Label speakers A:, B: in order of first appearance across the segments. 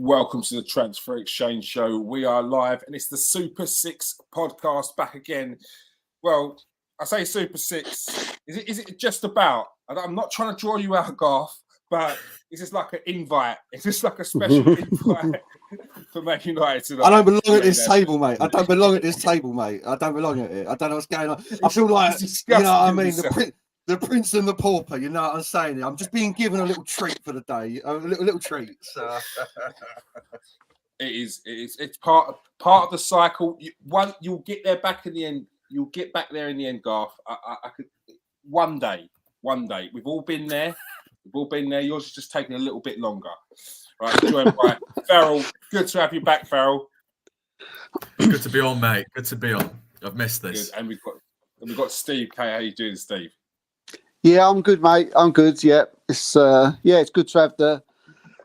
A: Welcome to the Transfer Exchange Show. We are live and it's the Super 6 podcast back again. Well, I say Super 6. Is it just about? I'm not trying to draw you out, Garth, but it's just like an invite. It's just like a special invite for Man United tonight.
B: I don't belong at this table, mate. I don't belong at this table, mate. I don't belong at it. I don't know what's going on. I feel like, you know what I mean? The prince and the pauper, you know what I'm saying? I'm just being given a little treat for the day. A little treat. So.
A: It is. It's part of the cycle. You'll get there back in the end. You'll get back there in the end, Garth. I could one day. We've all been there. Yours is just taking a little bit longer. Right, joined by Farrell. Good to have you back, Farrell.
C: Good to be on, mate. Good to be on. I've missed this.
A: Good. And we've got Steve. Hey, how you doing, Steve?
D: Yeah, I'm good, mate. I'm good. Yeah, it's good to have the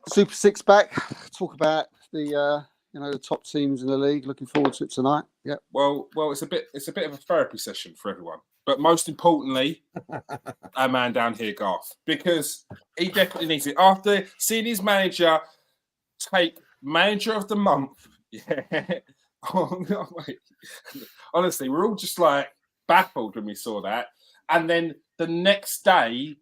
D: Super 6 back. Talk about the the top teams in the league. Looking forward to it tonight. Yeah.
A: Well, it's a bit of a therapy session for everyone. But most importantly, our man down here, Garth, because he definitely needs it. After seeing his manager take Manager of the Month, yeah. Oh, no, mate. Honestly, we're all just like baffled when we saw that. And then the next day,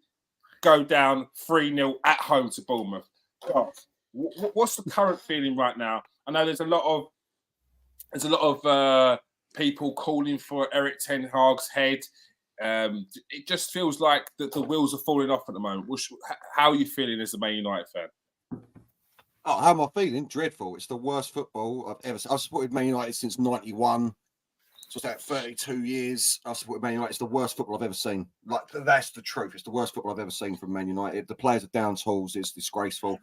A: go down 3-0 at home to Bournemouth. Garth, what's the current feeling right now? I know there's a lot of people calling for Eric Ten Hag's head. It just feels like the wheels are falling off at the moment. How are you feeling as a Man United fan?
B: Oh, how am I feeling? Dreadful. It's the worst football I've ever seen. I've supported Man United since 91. So it's like 32 years. I've supported Man United. It's the worst football I've ever seen. Like, that's the truth. It's the worst football I've ever seen from Man United. The players are down tools. It's disgraceful.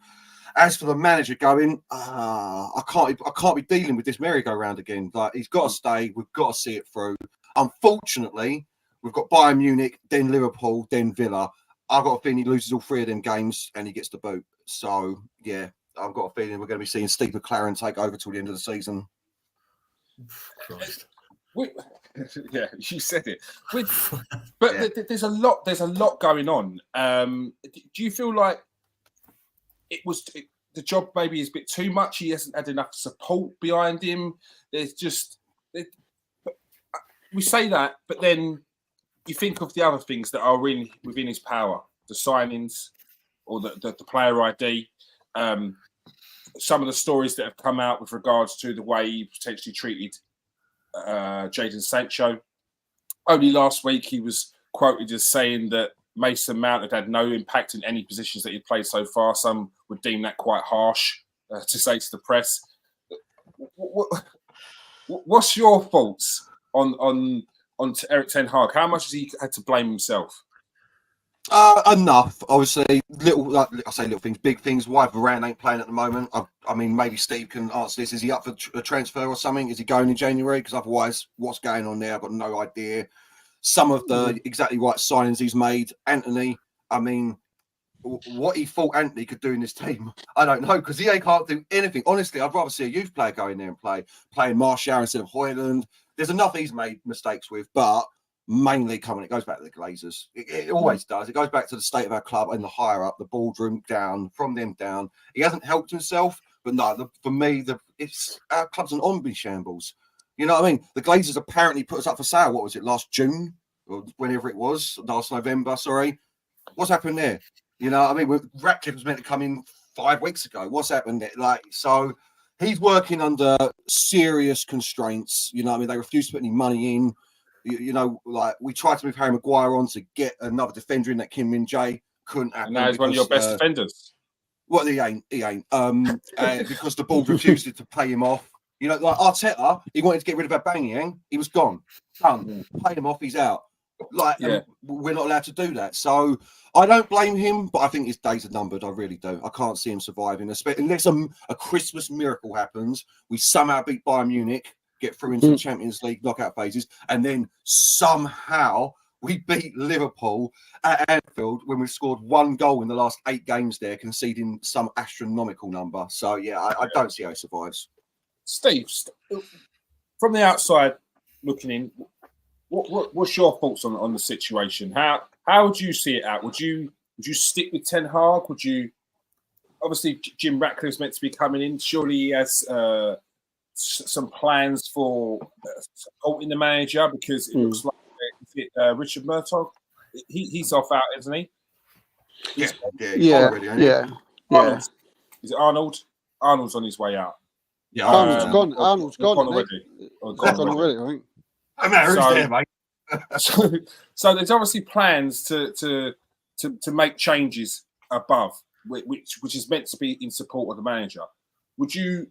B: As for the manager going, I can't be dealing with this merry-go-round again. Like, he's got to stay. We've got to see it through. Unfortunately, we've got Bayern Munich, then Liverpool, then Villa. I've got a feeling he loses all three of them games and he gets the boot. So, yeah, I've got a feeling we're going to be seeing Steve McLaren take over till the end of the season.
C: Christ.
A: Yeah, you said it. There's a lot going on. Do you feel like the job maybe is a bit too much? He hasn't had enough support behind him. We say that, but then you think of the other things that are within his power, the signings or the player ID. Some of the stories that have come out with regards to the way he potentially treated Jadon Sancho. Only last week he was quoted as saying that Mason Mount had no impact in any positions that he played so far. Some would deem that quite harsh to say to the press. What's your thoughts on Eric Ten Hag? How much has he had to blame himself?
B: Enough. Obviously, little things, big things. Why Varane ain't playing at the moment? I mean, maybe Steve can answer this. Is he up for a transfer or something? Is he going in January? Because otherwise, what's going on there? I've got no idea. Some of the exactly right signings he's made. Anthony, I mean, what he thought Anthony could do in this team, I don't know, because he can't do anything. Honestly, I'd rather see a youth player go in there and playing Martial instead of Højlund. There's enough he's made mistakes with, but mainly it goes back to the Glazers. It always does. It goes back to the state of our club and the higher up, the boardroom down, from them down. He hasn't helped himself, but no, for me, it's our club's an ombi shambles. You know what I mean? The Glazers apparently put us up for sale. What was it, last June? Or whenever it was, last November, sorry. What's happened there? You know what I mean? Ratcliffe was meant to come in 5 weeks ago. What's happened there? Like, so he's working under serious constraints. You know what I mean? They refuse to put any money in. You know, like, we tried to move Harry Maguire on to get another defender in that Kim Min-jae. Couldn't happen.
A: And now he's one of your best defenders.
B: Well, he ain't. Because the board refused to pay him off. You know, like Arteta, he wanted to get rid of Aubameyang. He was gone. Done. Pay him off. He's out. Like, we're not allowed to do that. So I don't blame him, but I think his days are numbered. I really do. I can't see him surviving, unless a Christmas miracle happens. We somehow beat Bayern Munich, get through into the Champions League knockout phases, and then somehow we beat Liverpool at Anfield when we've scored 1 goal in the last 8 games there, conceding some astronomical number. So, yeah, I don't see how he survives.
A: Steve, from the outside looking in, what's your thoughts on the situation? How would you see it out? Would you stick with Ten Hag? Would you obviously Jim Ratcliffe's meant to be coming in. Surely he has some plans for supporting the manager, because it looks like Richard Murtaugh. He's off out, isn't he?
B: Yeah.
A: Arnold. Is it Arnold? Arnold's on his way out.
B: Yeah,
D: Arnold's gone. Arnold's gone
A: already.
D: Gone already, I think.
B: No matter who's there, mate.
A: So there's obviously plans to make changes above, which is meant to be in support of the manager. Would you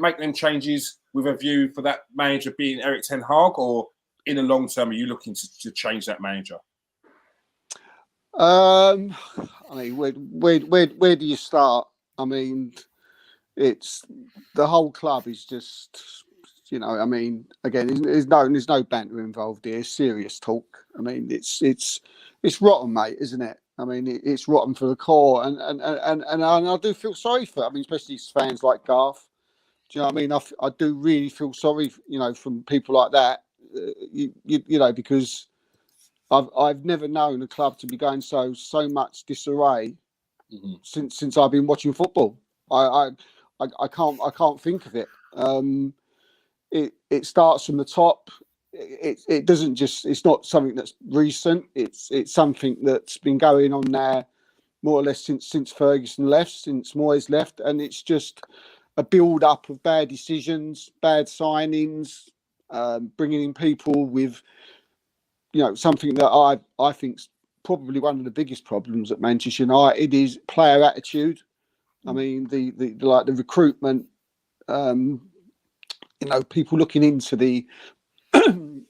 A: make them changes with a view for that manager being Erik ten Hag, or in the long term are you looking to change that manager?
D: I mean, where do you start? I mean, it's the whole club is just, you know. I mean, again, there's no banter involved here. Serious talk. I mean, it's rotten, mate, isn't it? I mean, it's rotten for the core, and I do feel sorry for. I mean, especially fans like Garth. Do you know what I mean? I do really feel sorry, you know, from people like that. You know, because I've never known a club to be going so much disarray since I've been watching football. I can't think of it. It starts from the top. It doesn't just. It's not something that's recent. It's something that's been going on there more or less since Ferguson left, since Moyes left, and it's just a build up of bad decisions, bad signings, bringing in people with, you know, something that I think's probably one of the biggest problems at Manchester United is player attitude. I mean, the recruitment, you know, people looking into the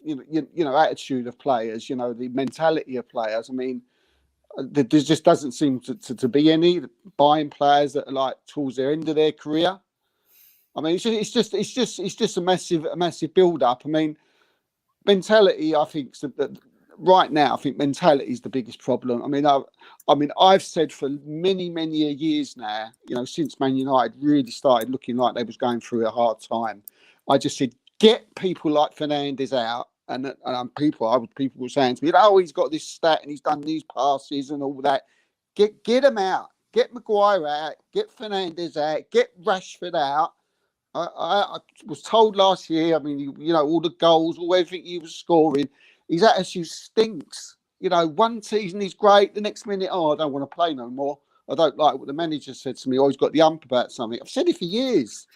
D: you know attitude of players, you know, the mentality of players. I mean, there just doesn't seem to be any buying players that are like towards their end of their career. I mean, it's just a massive build up. I mean, mentality. I think that right now, I think mentality is the biggest problem. I mean, I've said for many years now, you know, since Man United really started looking like they was going through a hard time, I just said, get people like Fernandes out, and people were saying to me, oh, he's got this stat and he's done these passes and all that. Get him out. Get Maguire out. Get Fernandes out. Get Rashford out. I was told last year, I mean, you know, all the goals, all everything he was scoring, his attitude stinks. You know, one season he's great, the next minute, oh, I don't want to play no more. I don't like what the manager said to me, oh, he's got the ump about something. I've said it for years.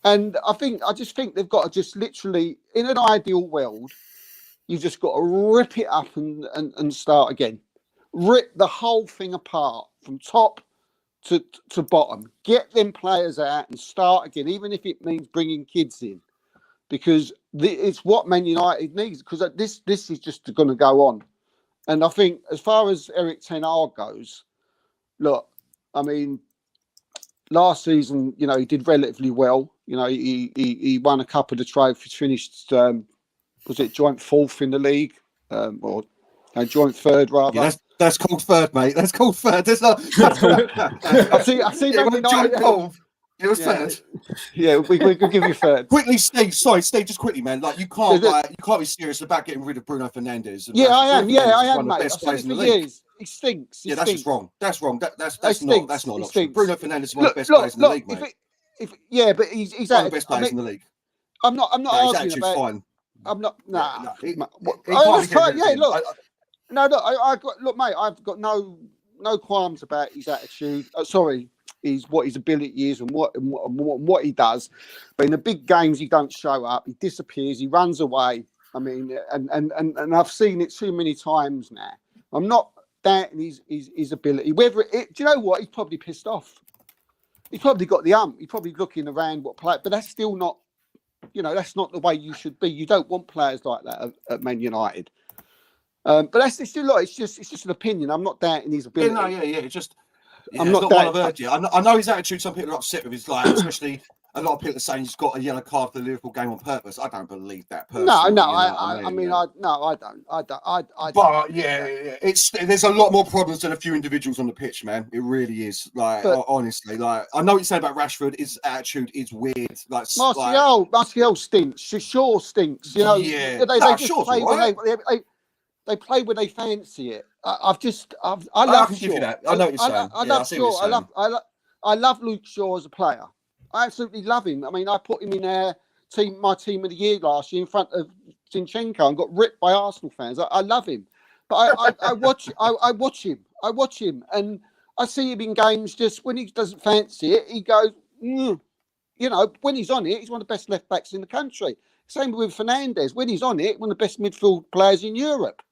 D: And I just think they've got to just literally, in an ideal world, you've just got to rip it up and start again. Rip the whole thing apart from top to bottom. Get them players out and start again, even if it means bringing kids in, because it's what Man United needs. Because this is just going to go on, and I think as far as Erik ten Hag goes, look, I mean, last season, you know, he did relatively well. You know, he won a couple of the trophies, finished was it joint fourth in the league, or joint third rather.
B: Yeah, that's called third, mate. That's called third. That's not.
D: I see.
B: It was third.
D: Yeah, we could give you third.
B: Quickly, Steve. Sorry, Steve. Just quickly, man. Like you can't be serious about getting rid of Bruno Fernandes.
D: Yeah, I am. Yeah, I am, mate. I've said it for years. He stinks.
B: Yeah, that's just wrong. That's wrong. That's not an option. Bruno Fernandes is one of the best players in the league, mate.
D: But he's
B: one of the best players in the league.
D: I'm not arguing about.
B: Fine.
D: I'm not. Nah. Look, mate. I've got no qualms about his attitude. What his ability is and what he does. But in the big games, he don't show up. He disappears. He runs away. I mean, and I've seen it too many times now. I'm not doubting his ability. Do you know what? He's probably pissed off. He's probably got the ump. He's probably looking around what play, but that's still not. You know, that's not the way you should be. You don't want players like that at Man United. But that's still it's just an opinion. I'm not doubting his ability.
B: It's just. Yeah, I'm not one I've heard yet. I know his attitude. Some people are upset with his, like, especially a lot of people are saying he's got a yellow card for the Liverpool game on purpose. I don't believe that. Personally,
D: I don't.
B: But there's a lot more problems than a few individuals on the pitch, man. It really is. Like, honestly, like I know what you say about Rashford. His attitude is weird. Like
D: Martial stinks. Sure stinks. You know,
B: yeah,
D: they just play when they They play where they fancy it. I
B: I
D: love
B: can give
D: Shaw.
B: you that. I know what you're saying.
D: I
B: Yeah, I
D: love
B: see what
D: Shaw.
B: you're saying.
D: I love Luke Shaw as a player. I absolutely love him. I mean, I put him in my team of the year last year in front of Zinchenko and got ripped by Arsenal fans. I love him, but I watch him, and I see him in games. Just when he doesn't fancy it, he goes. You know, when he's on it, he's one of the best left backs in the country. Same with Fernandes. When he's on it, one of the best midfield players in Europe.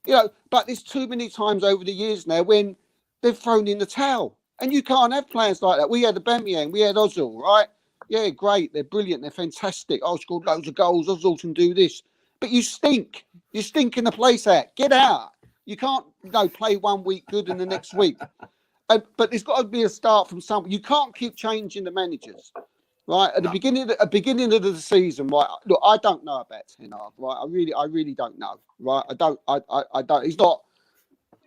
D: You know, but there's too many times over the years now when they've thrown in the towel. And you can't have players like that. We had Aubameyang, we had Ozil, right? Yeah, great. They're brilliant. They're fantastic. I scored loads of goals. Ozil can do this. But you stink. You're stinking the place out. Get out. You can't, play 1 week good and the next week. But there's got to be a start from somewhere. You can't keep changing the managers. Right at the beginning of the season, right? Look, I don't know about Ten Hag, right? I really don't know, right? I don't. He's not,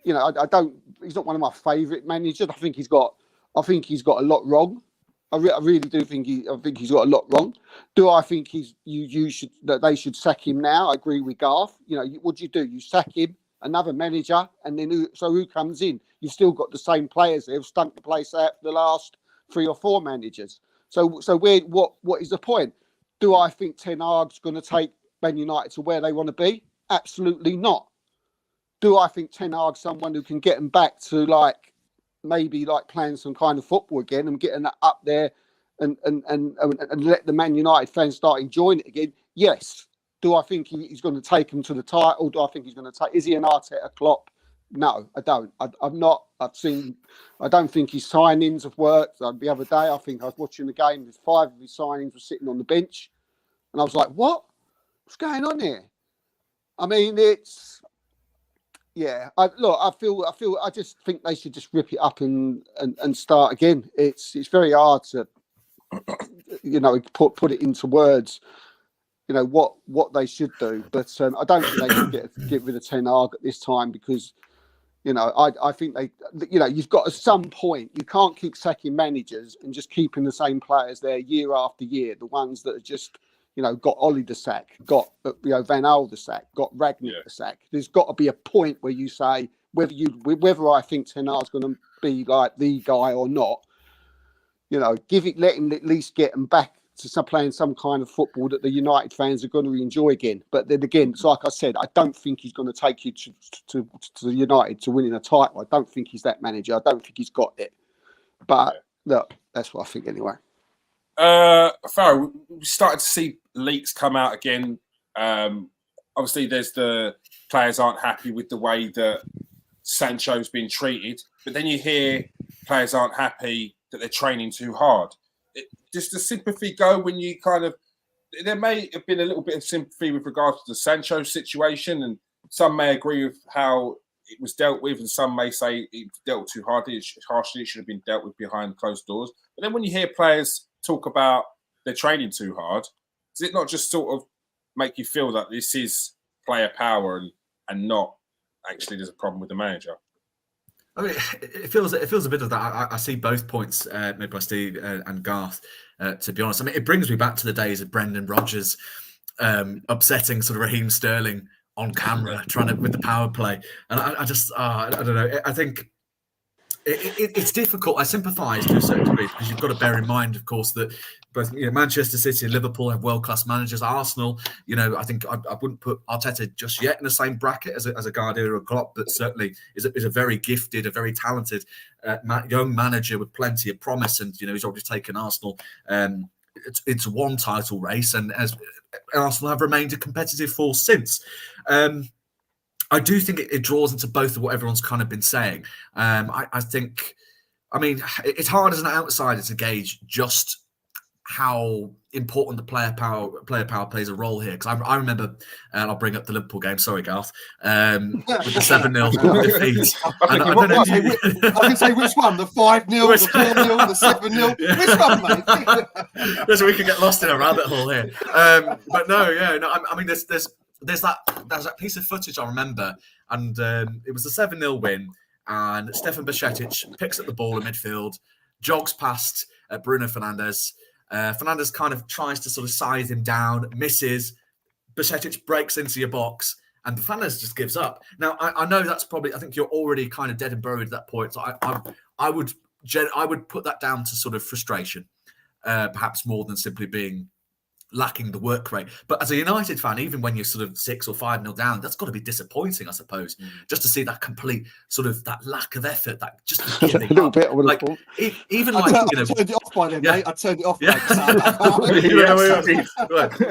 D: I don't. He's not one of my favourite managers. I think he's got a lot wrong. I really do think he's got a lot wrong. Do I think they should sack him now? I agree with Garth. What do? You sack him, another manager, and then who comes in? You've still got the same players there who've stunk the place out for the last 3 or 4 managers. So what is the point? Do I think Ten Hag's going to take Man United to where they want to be? Absolutely not. Do I think Ten Hag's someone who can get them back to maybe playing some kind of football again and getting that up there and let the Man United fans start enjoying it again? Yes. Do I think he's going to take them to the title? Do I think he's going to take? Is he an Arteta Klopp? No, I don't. I'm not. I don't think his signings have worked. The other day, I think I was watching the game. There's 5 of his signings were sitting on the bench, and I was like, "What? What's going on here?" I mean, it's I just think they should just rip it up and start again. It's very hard to put it into words. What they should do, but I don't think they should get rid of Ten Hag at this time because. I think you've got at some point, you can't keep sacking managers and just keeping the same players there year after year. The ones that are just, got Ollie the sack, got, Van Gaal the sack, got Ragnick the sack. There's got to be a point where you say, whether I think Ten Hag's going to be like the guy or not, let him at least get them back to playing some kind of football that the United fans are going to enjoy again. But then again, it's like I said, I don't think he's going to take you to United to winning a title. I don't think he's that manager. I don't think he's got it. But look, that's what I think anyway.
A: Farrell, we started to see leaks come out again. Obviously, there's the players aren't happy with the way that Sancho's been treated. But then you hear players aren't happy that they're training too hard. Does the sympathy go when you there may have been a little bit of sympathy with regards to the Sancho situation, and some may agree with how it was dealt with, and some may say it was dealt too harshly. It should have been dealt with behind closed doors. But then when you hear players talk about they're training too hard, does it not just sort of make you feel that this is player power and not actually there's a problem with the manager?
C: I mean, it feels a bit of that. I see both points made by Steve and Garth. To be honest, I mean, it brings me back to the days of Brendan Rodgers upsetting sort of Raheem Sterling on camera, with the power play, and I don't know. I think it's difficult. I sympathise to a certain degree because you've got to bear in mind, of course, that both Manchester City and Liverpool have world-class managers. Arsenal, I think I wouldn't put Arteta just yet in the same bracket as a Guardiola or Klopp, but certainly is a very gifted, a very talented young manager with plenty of promise. And he's already taken Arsenal it's one title race, and as Arsenal have remained a competitive force since. I do think it draws into both of what everyone's kind of been saying. I think, it's hard as an outsider to gauge just how important the player power plays a role here. Because I remember, and I'll bring up the Liverpool game. Sorry, Garth, with the 7-0 defeat.
B: I can say which one: the 5-0, the 4-0, the 7-0. Which one, mate?
C: So we could get lost in a rabbit hole here. But no. I mean, there's that piece of footage I remember, and it was a 7-0 win, and Stefan Bajcetic picks up the ball in midfield, jogs past Bruno Fernandes. Fernandes kind of tries to sort of size him down, misses. Bajcetic breaks into your box and the fan base just gives up. Now, I know that's probably, I think you're already kind of dead and buried at that point. So I would put that down to sort of frustration, perhaps more than simply being lacking the work rate. But as a United fan, even when you're sort of 6 or 5-0 down, that's got to be disappointing, I suppose, just to see that complete sort of that lack of effort, that just
D: a little bit.
C: Like even
B: I
C: like
B: turned it off by then, mate. I turned it off.
C: Yeah.
B: Mate.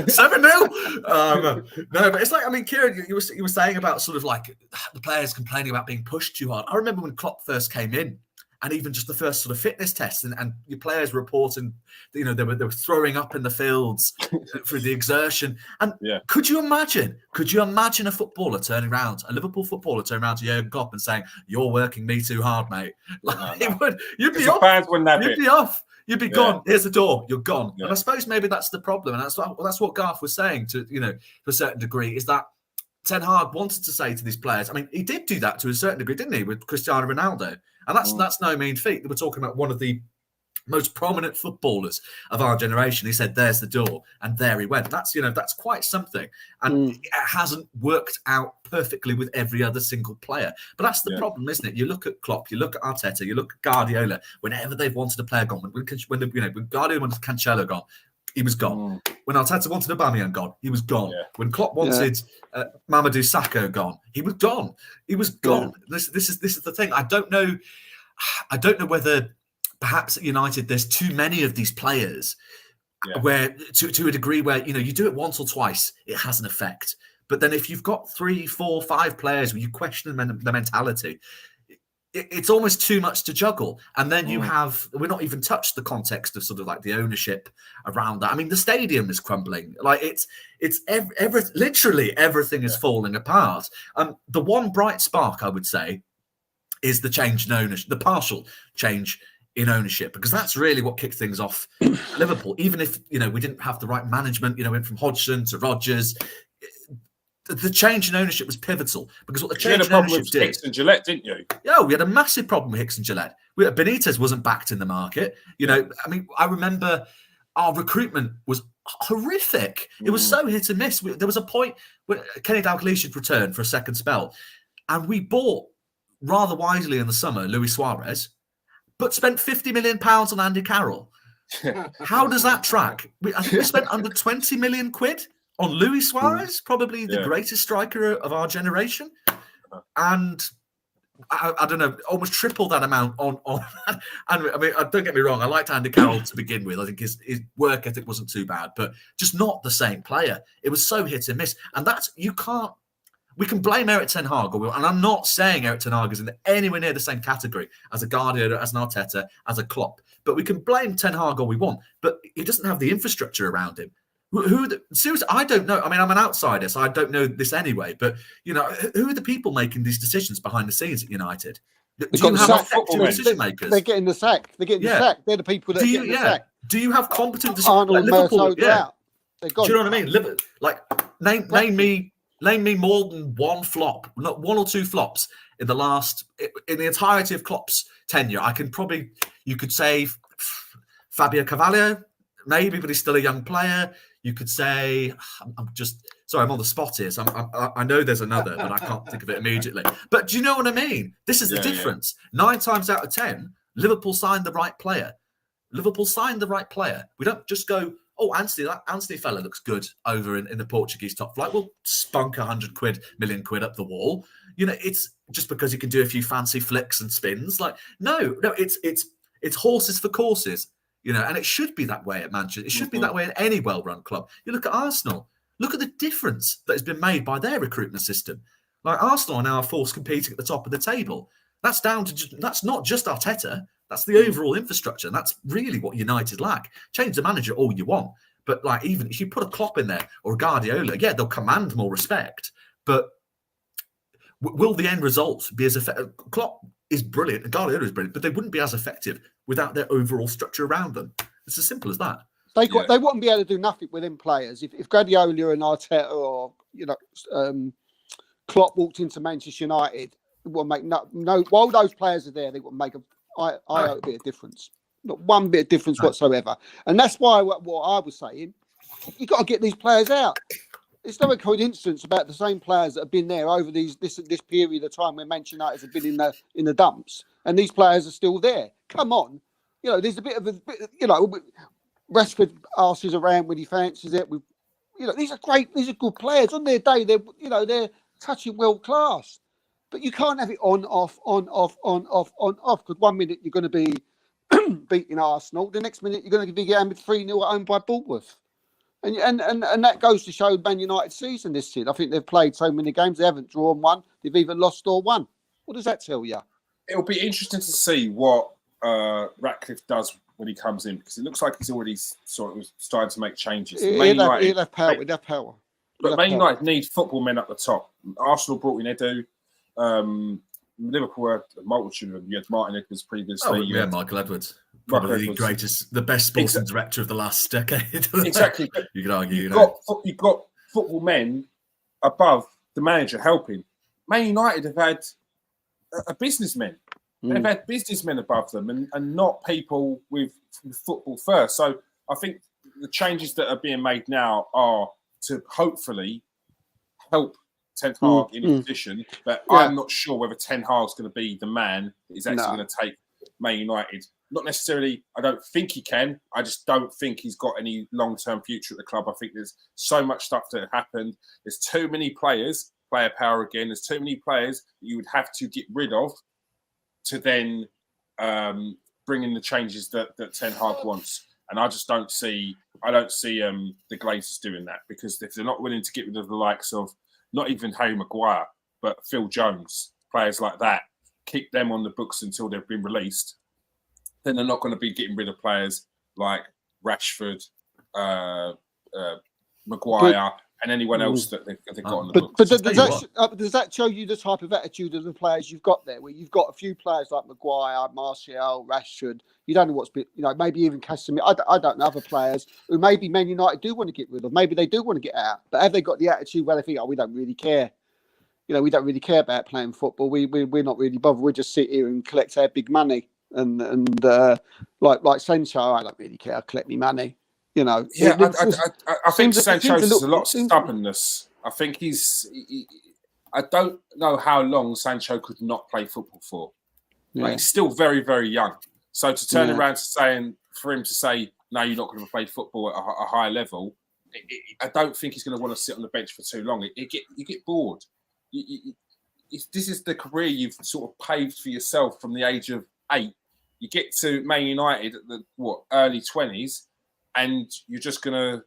C: 7-0. No, but it's like, I mean, Kieran, you were saying about sort of like the players complaining about being pushed too hard. I remember when Klopp first came in, and even just the first sort of fitness test, and your players were reporting, you know, they were throwing up in the fields for the exertion. And could you imagine a footballer turning around, a Liverpool footballer turning around to Jurgen Klopp and saying, "You're working me too hard, mate"? Like, you'd be off.
A: Fans wouldn't have
C: you'd
A: it.
C: be off. You'd be gone. Here's the door. You're gone.
A: Yeah.
C: And I suppose maybe that's the problem, and that's what Garth was saying to, you know, to a certain degree, is that Ten Hag wanted to say to these players. I mean, he did do that to a certain degree, didn't he, with Cristiano Ronaldo? And that's no mean feat. We're talking about one of the most prominent footballers of our generation. He said, "There's the door," and there he went. That's, you know, that's quite something. And it hasn't worked out perfectly with every other single player. But that's the problem, isn't it? You look at Klopp, you look at Arteta, you look at Guardiola. Whenever they've wanted a player gone, when Guardiola wanted Cancelo gone, he was gone. When Arteta wanted Aubameyang gone, he was gone. When Klopp wanted Mamadou Sakho gone, he was gone. He was gone. This is the thing. I don't know whether perhaps at United there's too many of these players where to a degree where, you know, you do it once or twice, it has an effect. But then if you've got 3, 4, 5 players where you question the mentality, it's almost too much to juggle. And then you have, we're not even touched the context of sort of like the ownership around that. I mean, the stadium is crumbling. Like it's literally everything is falling apart. The one bright spark, I would say, is the change in ownership, the partial change in ownership, because that's really what kicked things off at Liverpool. Even if, you know, we didn't have the right management, you know, went from Hodgson to Rodgers. The change in ownership was pivotal, because what the change in ownership did.
A: Hicks and Gillette, didn't you?
C: Yeah, we had a massive problem with Hicks and Gillette. Benitez wasn't backed in the market. You know, I mean, I remember our recruitment was horrific. It was so hit and miss. There was a point where Kenny Dalglish had returned for a second spell, and we bought rather wisely in the summer Luis Suarez, but spent £50 million on Andy Carroll. How does that track? I think we spent under 20 million quid on Luis Suarez, probably the greatest striker of our generation. And I don't know, almost triple that amount on and I mean, don't get me wrong, I liked Andy Carroll to begin with. I think his work ethic wasn't too bad, but just not the same player. It was so hit and miss. And that's, we can blame Eric Ten Hag, and I'm not saying Eric Ten Hag is in anywhere near the same category as a Guardiola, as an Arteta, as a Klopp. But we can blame Ten Hag all we want, but he doesn't have the infrastructure around him. Seriously, I don't know. I mean, I'm an outsider, so I don't know this anyway. But, you know, who are the people making these decisions behind the scenes at United? Do you have effective decision makers?
D: They're getting the sack. They're getting the sack. They're the people that are getting the sack.
C: Do you have competent decision
D: Arnold,
C: like Liverpool?
D: Do you
C: know what I mean? Like, name me more than one flop, not 1 or 2 flops in the entirety of Klopp's tenure. You could say Fabio Carvalho, maybe, but he's still a young player. You could say, I'm on the spot here, so I know there's another, but I can't think of it immediately. But do you know what I mean? This is the difference. 9 times out of 10, Liverpool signed the right player. We don't just go, oh, that Anthony fella looks good over in the Portuguese top flight. We'll spunk 100 million quid up the wall. You know, it's just because you can do a few fancy flicks and spins. Like, no, it's horses for courses. You know, and it should be that way at Manchester. It should be that way in any well-run club. You look at Arsenal. Look at the difference that has been made by their recruitment system. Like, Arsenal are now a force competing at the top of the table. That's down to that's not just Arteta. That's the overall infrastructure. And that's really what United lack. Change the manager all you want, but like, even if you put a Klopp in there or a Guardiola, they'll command more respect. But will the end result be as effective? Klopp is brilliant, and Guardiola is brilliant, but they wouldn't be as effective without their overall structure around them. It's as simple as that.
D: They wouldn't be able to do nothing with them players if Guardiola and Arteta or, you know, Klopp walked into Manchester United. It would make no. While those players are there, they would make a bit of difference. Not one bit of difference whatsoever. And that's why what I was saying, you got to get these players out. it's no coincidence about the same players that have been there over this period of time when Manchester United have been in the dumps, and these players are still there. Come on, there's a bit of Rashford asses around when he fancies it. These are good players. On their day, they're touching world class. But you can't have it on, off, because 1 minute you're going to be beating Arsenal, the next minute you're going to be getting 3-0 at home by Bournemouth. And that goes to show Man United's season this year. I think they've played so many games, they haven't drawn one, they've either lost or won. What does that tell you?
A: It'll be interesting to see what Ratcliffe does when he comes in, because it looks like he's already sort of starting to make changes.
D: He'll have power.
A: But Man United need football men up the top. Arsenal brought in Edu. Liverpool had a multitude of them. You had Martin Edwards previously.
C: Michael Edwards. Probably the greatest, the best sporting director of the last decade.
A: Exactly.
C: You could argue.
A: You've got football men above the manager helping. Man United have had a businessmen. They've had businessmen above them and not people with football first. So I think the changes that are being made now are to hopefully help Ten Hag in a position, but I'm not sure whether Ten Hag's going to be the man that is actually going to take Man United. Not necessarily, I don't think he can. I just don't think he's got any long-term future at the club. I think there's so much stuff that happened. There's too many players, player power again. There's too many players that you would have to get rid of to then bring in the changes that Ten Hag wants. And I just don't see the Glazers doing that, because if they're not willing to get rid of the likes of not even Harry Maguire, but Phil Jones, players like that, keep them on the books until they've been released, then they're not going to be getting rid of players like Rashford, Maguire, and anyone else that they've got on the books.
D: But does that show you the type of attitude of the players you've got there, where you've got a few players like Maguire, Martial, Rashford, you don't know what's been, maybe even Casemiro, I don't know, other players who maybe Man United do want to get rid of, maybe they do want to get out, but have they got the attitude where they think, we don't really care, we don't really care about playing football, we're not really bothered, we just sit here and collect our big money, and like Sancho, I don't really care, I collect me money. I
A: think Sancho has a lot of stubbornness. I think I don't know how long Sancho could not play football for. Like, he's still very, very young. So to turn around for him to say, no, you're not going to play football at a high level, I don't think he's going to want to sit on the bench for too long. You get bored. This is the career you've sort of paved for yourself from the age of 8. You get to Man United at the early 20s, and you're just going to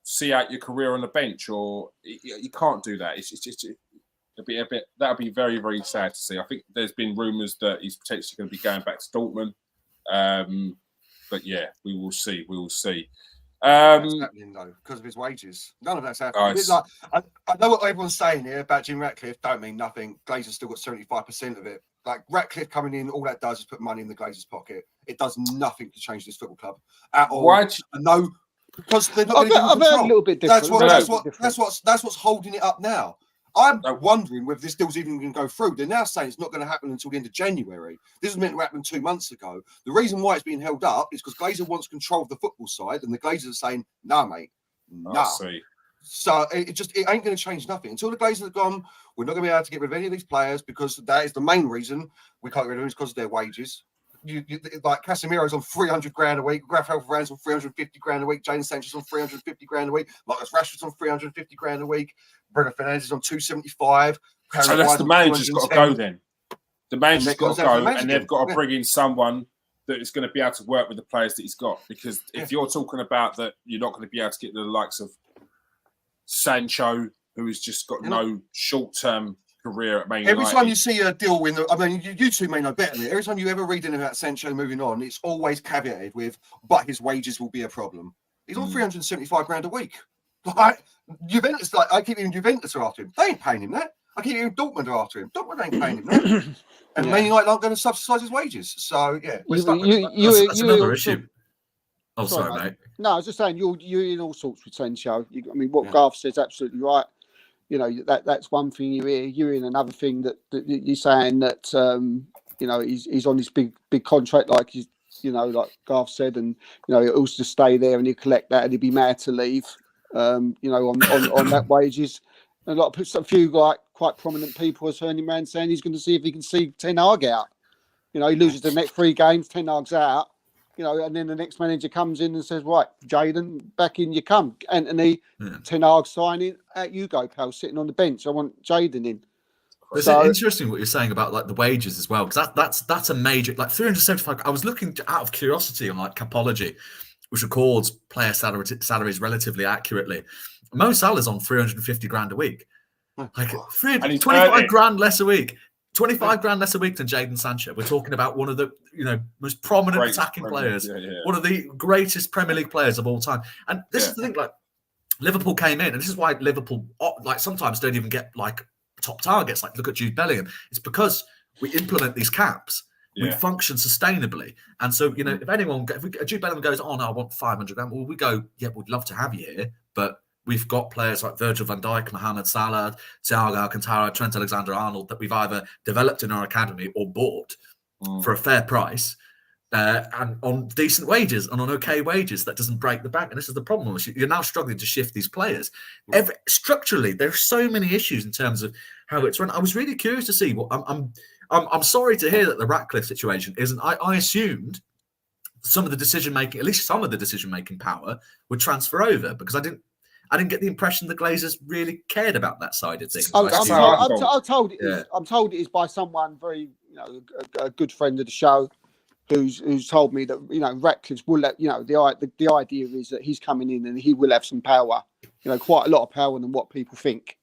A: see out your career on the bench, or you can't do that. That'll be very, very sad to see. I think there's been rumours that he's potentially going to be going back to Dortmund. But yeah, we will see.
B: That's happening though, because of his wages. None of that's happening.
A: Nice.
B: I know what everyone's saying here about Jim Ratcliffe. Don't mean nothing. Glazer's still got 75% of it. Like, Ratcliffe coming in, all that does is put money in the Glazers' pocket. It does nothing to change this football club at all.
A: Why?
B: No, because they're not
D: I've heard a little bit different.
B: That's what's holding it up now. I'm wondering whether this deal's even going to go through. They're now saying it's not going to happen until the end of January. This was meant to happen 2 months ago. The reason why it's being held up is because Glazer wants control of the football side, and the Glazers are saying, "No, mate, no." So it ain't going to change nothing until the Glazers are gone. We're not going to be able to get rid of any of these players, because that is the main reason we can't get rid of them, is because of their wages. Like Casemiro's on 300 grand a week, Rafael Varane's on 350 grand a week, Jadon Sancho's on 350 grand a week, Marcus Rashford's on 350 grand a week, Bruno Fernandes is on 275.
A: So that's the manager's got to go then. The manager's got to go, and they've got to bring in someone that is going to be able to work with the players that he's got. Because if you're talking about that, you're not going to be able to get the likes of Sancho, who has just got no short-term career at Man United.
B: Every time you see a deal win, you two may know better than me. Every time you ever read anything about Sancho moving on, it's always caveated with, but his wages will be a problem. He's on 375 grand a week. Like, Juventus, I keep hearing Juventus are after him. They ain't paying him that. I keep hearing Dortmund are after him. Dortmund ain't paying him that. And Man United aren't going to subsidise his wages. So, yeah.
C: That's another issue. Oh, sorry, mate.
D: No, I was just saying, you're in all sorts with Sancho. What Garth says absolutely right. That's one thing you hear. You're in another thing that you're saying that he's on this big contract, like like Garth said, and he'll also stay there and he'll collect that, and he'll be mad to leave. on that wages. A few like quite prominent people are turning around saying he's going to see if he can see Ten Hag out. He loses the next 3 games, Ten Hag's out. And then the next manager comes in and says, right, Jaden, back in you come. Anthony, Ten Hag signing, out you go, pal, sitting on the bench. I want Jaden in.
C: It's interesting what you're saying about like the wages as well, because that's a major, like 375. I was looking out of curiosity on like Capology, which records player salaries relatively accurately. Mo Salah's on 350 grand a week, like 25 grand less a week. 25 grand less a week than Jadon Sancho. We're talking about one of the most prominent attacking players, one of the greatest Premier League players of all time. And this is the thing, like Liverpool came in, and this is why Liverpool like sometimes don't even get like top targets. Like look at Jude Bellingham. It's because we implement these caps. We function sustainably. And so, if Jude Bellingham goes, oh no, I want 500 grand. Well, we go, yeah, we'd love to have you here, but we've got players like Virgil van Dijk, Mohamed Salah, Thiago Alcantara, Trent Alexander-Arnold that we've either developed in our academy or bought for a fair price and on decent wages and on okay wages. That doesn't break the bank. And this is the problem. You're now struggling to shift these players. Structurally, there are so many issues in terms of how it's run. I was really curious to see what I'm sorry to hear that the Ratcliffe situation isn't. I assumed some of the decision-making, at least some of the decision-making power would transfer over because I didn't get the impression the Glazers really cared about that side of things.
D: I'm told it is by someone very, a good friend of the show, who's told me that Ratcliffe will let the idea is that he's coming in and he will have some power, quite a lot of power than what people think.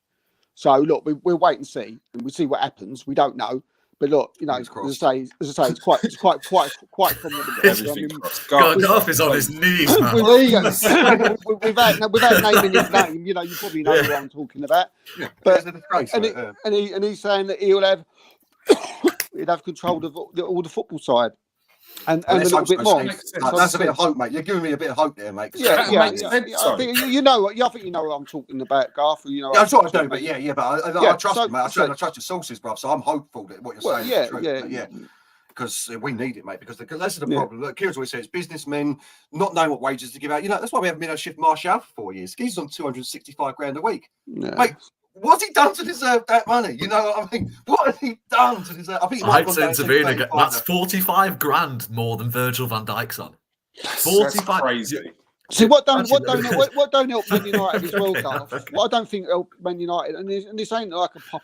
D: So look, we'll wait and see, and we'll see what happens. We don't know. But look, as I say, it's quite
A: Everything
C: Garth is on his knees, man.
D: without naming his name, you probably know what I'm talking about.
B: Yeah,
D: but and he's saying that he'll have control of all the football side. And a little bit more.
B: That's a bit of hope, mate. You're giving me a bit of hope there, mate.
D: I think you know what I'm talking about, Garth.
B: That's what I do, but but I trust you, mate. I trust your sources, bro. So I'm hopeful that what you're saying is true. Because we need it, mate. Because that's the problem. Look, Kieran's always said it's businessmen not knowing what wages to give out. That's why we haven't been able to shift Martial for 4 years. He's on 265 grand a week, mate. What's he done to deserve that money? What has he done to deserve? I think
C: I hate to intervene again. That's 45 grand more than Virgil van Dijk's on. 45.
A: That's crazy.
D: See what don't help Man United as well, Garth. What I don't think help Man United, and this ain't like a pop,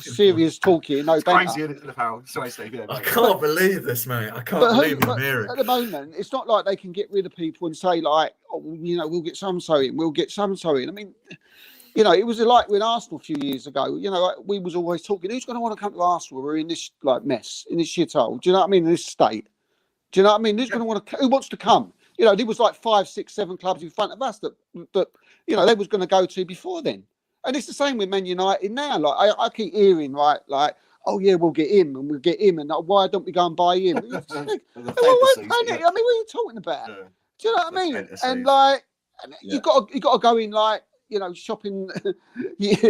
D: serious talking, no banter.
B: Crazy, isn't it, pal? Sorry, Steve.
C: I can't believe this, mate. I can't believe I'm hearing.
D: At the moment, it's not like they can get rid of people and say like, we'll get some so in, we'll get some so in. I mean. It was like with Arsenal a few years ago. We was always talking, who's going to want to come to Arsenal? We're in this mess, in this shithole. Do you know what I mean? In this state. Do you know what I mean? Who's going to want to? Who wants to come? There was like 5, 6, 7 clubs in front of us that they was going to go to before then. And it's the same with Man United now. Like I keep hearing like, oh yeah, we'll get him and why don't we go and buy him? What are you talking about? Do you know what I mean?
B: Fantasy.
D: And like, you got to go in like. Shopping, in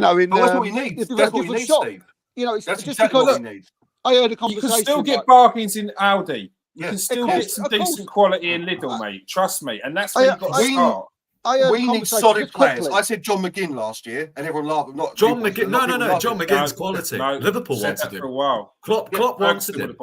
B: that's what we need. That's what we need, Steve.
D: It's
B: that's
D: just
B: exactly
D: because
B: what we need.
D: I heard a conversation.
A: You can still get bargains in Aldi. You
B: Yeah.
A: can still get some decent quality in Lidl, mate. Trust me. And that's where you've got to start.
B: We need solid players. I said John McGinn last year, and everyone laughed. Not
C: John McGinn. No. John McGinn's quality. Liverpool wanted him
A: for a while.
C: Klopp wanted him.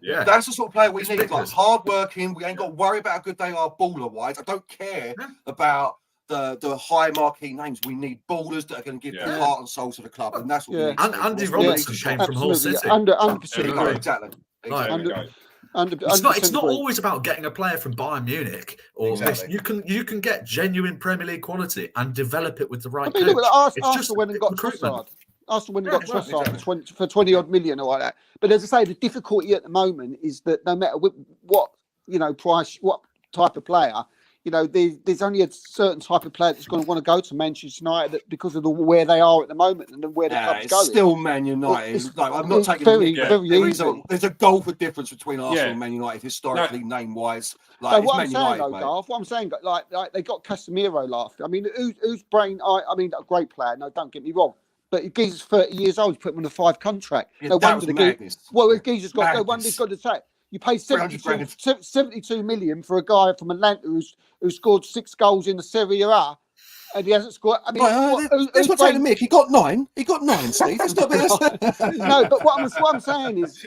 B: Yeah, that's the sort of player we need. Like hard working. We ain't got to worry about how good they are baller wise. I don't care about the high marquee names. We need ballers that are going to give the heart and soul to the club, and that's what we need.
C: And Andy Robertson came from Hull City.
B: Exactly.
C: It's not always about getting a player from Bayern Munich or this. You can get genuine Premier League quality and develop it with the right coach.
D: Look, Arsenal went and got Trossard. Arsenal went and got Trossard for 20 odd million or like that. But as I say, the difficulty at the moment is that no matter what price, what type of player, there's only a certain type of player that's going to want to go to Manchester United because of where they are at the moment and where the club's going.
B: Still Man United. I'm not taking there's a goal for difference between Arsenal and Man United historically, name-wise. Like,
D: what I'm saying, Garth, what I'm saying, like they got Casemiro last. I mean, whose brain? I mean, a great player. No, don't get me wrong. But Geezer's 30 years old. He's put him on a 5 contract.
B: No wonder
D: Geezer's got to say. You pay
B: 300 grand.
D: 72 million for a guy from Atlanta who scored 6 goals in the Serie A, and he hasn't scored. I mean,
B: let's not take the mick. He got 9. He got 9, Steve. That's not
D: No, but what I'm saying is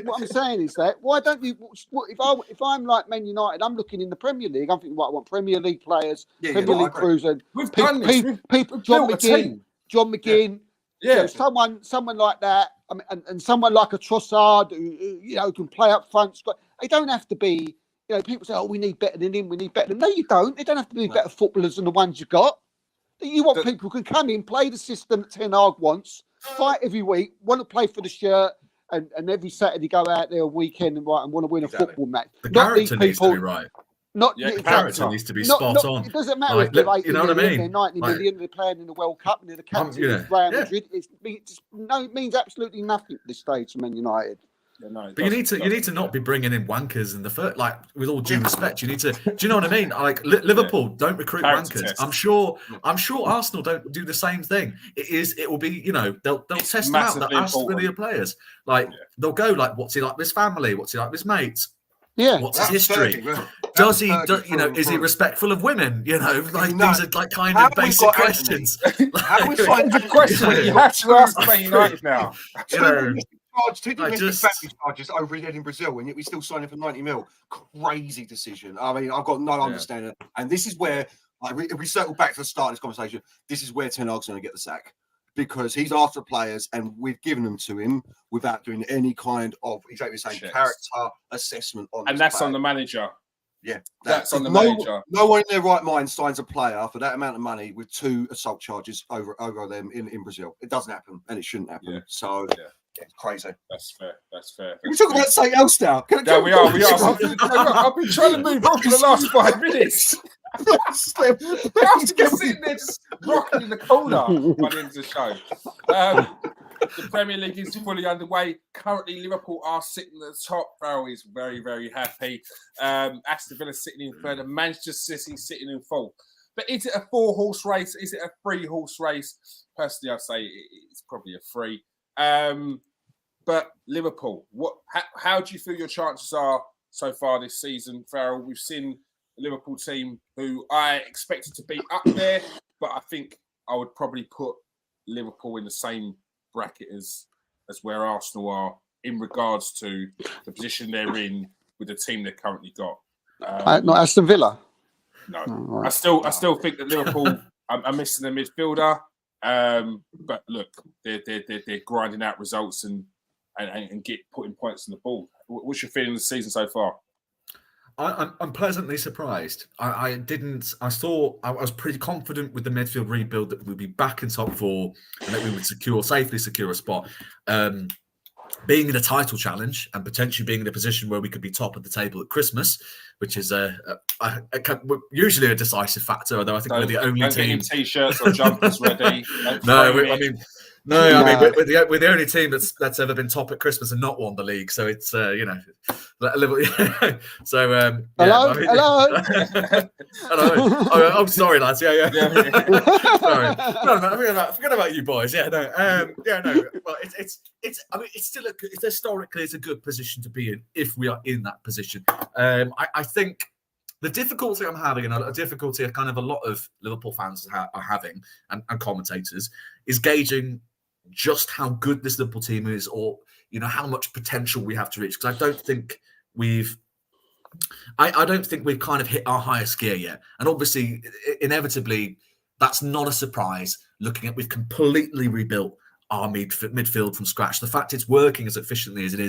D: that why don't you? If I'm like Man United, I'm looking in the Premier League. I'm thinking, I want Premier League players, Premier League crews, and
A: we've done this.
D: People, John McGinn.
A: Yeah.
D: Someone like that. I mean, and someone like a Trossard who can play up front. They don't have to be. People say, "Oh, we need better than him. We need better than." No, you don't. They don't have to be better footballers than the ones you got. You want people who can come in, play the system that Ten Hag wants, fight every week, want to play for the shirt, and every Saturday go out there a weekend and want to win a football match.
C: The character needs to be right.
D: The
C: character needs to be spot on.
D: It doesn't matter if they're 80 million, they're 90 million, they're playing in the World Cup, and they're the captain of Real Madrid. It means absolutely nothing at this stage for Man United.
C: Yeah, no, but you need to not be bringing in wankers in the first. Like, with all due respect, you need to. Do you know what I mean? Like Liverpool don't recruit wankers. Test. I'm sure Arsenal don't do the same thing. It will be. They'll test them out. They'll ask for their players. Like they'll go like, what's he like with his family? What's he like with his mates?
D: Yeah.
C: What's his history? Is he respectful of women? These are like kind of basic questions.
A: How we find the question you have to ask Man United now.
B: Two family charges over in Brazil, and yet we still sign him for 90 mil. Crazy decision. I mean, I've got no understanding. And this is where, if we circle back to the start of this conversation, this is where Ten Hag's going to get the sack. Because he's after players, and we've given them to him without doing any kind of character assessment on.
A: And that's on the manager.
B: Yeah,
A: that's on the manager.
B: No one in their right mind signs a player for that amount of money with 2 assault charges over them in Brazil. It doesn't happen, and it shouldn't happen. Yeah. So. Yeah. It's crazy.
A: That's fair.
B: Can we talk about something else now?
A: We are. I've been trying to move on for the last 5 minutes. I have to get sitting there just rocking in the corner by the end of the show. The Premier League is fully underway. Currently, Liverpool are sitting at the top. Farrell is very, very happy. Aston Villa sitting in third, and Manchester City sitting in fourth. But is it a 4-horse race? Is it a 3-horse race? Personally, I'd say it's probably a 3. But Liverpool, how do you feel your chances are so far this season, Farrell? We've seen a Liverpool team who I expected to be up there, but I think I would probably put Liverpool in the same bracket as where Arsenal are in regards to the position they're in with the team they've currently got.
D: Not Aston Villa.
A: No, right. I still think that Liverpool are missing the midfielder. But look, they're grinding out results and putting points on the board. What's your feeling of the season so far?
C: I'm pleasantly surprised. I was pretty confident with the midfield rebuild that we'd be back in top 4 and that we would safely secure a spot. Being in a title challenge and potentially being in a position where we could be top of the table at Christmas, which is usually a decisive factor. Although I think we're the only team.
A: T-shirts or jumpers ready.
C: We're the only team that's ever been top at Christmas and not won the league. So it's a little. So
D: hello.
C: Oh, I'm sorry, lads. Yeah. Sorry. No, forget about you boys. Yeah, no. Well, it's still historically it's a good position to be in if we are in that position. I think. The difficulty I'm having, and a difficulty kind of a lot of Liverpool fans are having, and commentators, is gauging just how good this Liverpool team is, or how much potential we have to reach. Because I don't think we've kind of hit our highest gear yet. And obviously, inevitably, that's not a surprise. Looking at we've completely rebuilt our midfield from scratch. The fact it's working as efficiently as it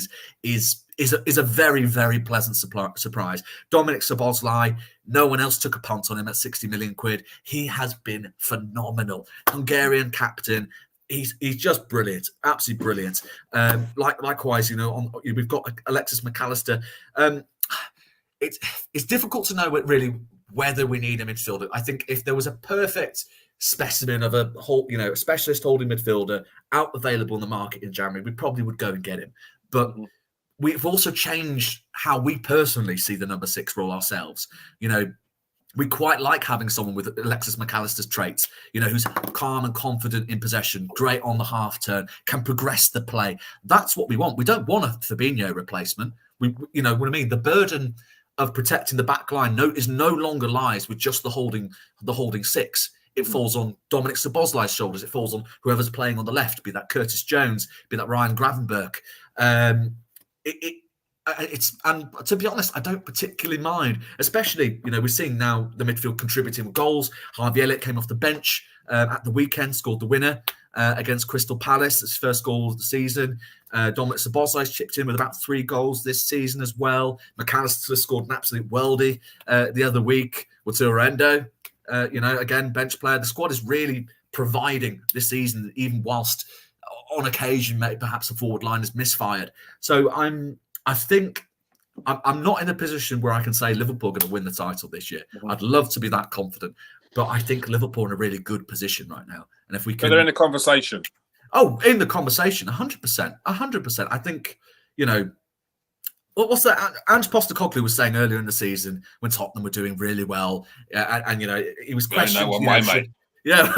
C: is a very, very pleasant surprise. Dominic Szoboszlai, no one else took a punt on him at 60 million quid. He has been phenomenal. Hungarian captain. He's just brilliant, absolutely brilliant. Likewise, we've got Alexis McAllister. It's difficult to know really whether we need a midfielder. I think if there was a perfect specimen of a a specialist holding midfielder out available in the market in January, we probably would go and get him. But we've also changed how we personally see the number 6 role ourselves. we quite like having someone with Alexis McAllister's traits, who's calm and confident in possession, great on the half turn, can progress the play. That's what we want. We don't want a Fabinho replacement. You know what I mean? The burden of protecting the back line is no longer lies with just the holding six. It falls on Dominic Szoboszlai's shoulders. It falls on whoever's playing on the left, be that Curtis Jones, be that Ryan Gravenberch. And to be honest, I don't particularly mind, especially, we're seeing now the midfield contributing with goals. Harvey Elliott came off the bench at the weekend, scored the winner against Crystal Palace, his first goal of the season. Dominic Szoboszlai's chipped in with about 3 goals this season as well. McAllister scored an absolute worldie the other week. Wataru Endo, again, bench player. The squad is really providing this season, even whilst on occasion, maybe perhaps the forward line is misfired. So I think I'm not in a position where I can say Liverpool are going to win the title this year. I'd love to be that confident, but I think Liverpool are in a really good position right now. And if we can,
A: but they're in the conversation.
C: Oh, in the conversation, 100%, 100%. I think what's that? Ange Postecoglou was saying earlier in the season when Tottenham were doing really well, and he was questioned.
A: Mate.
C: Yeah,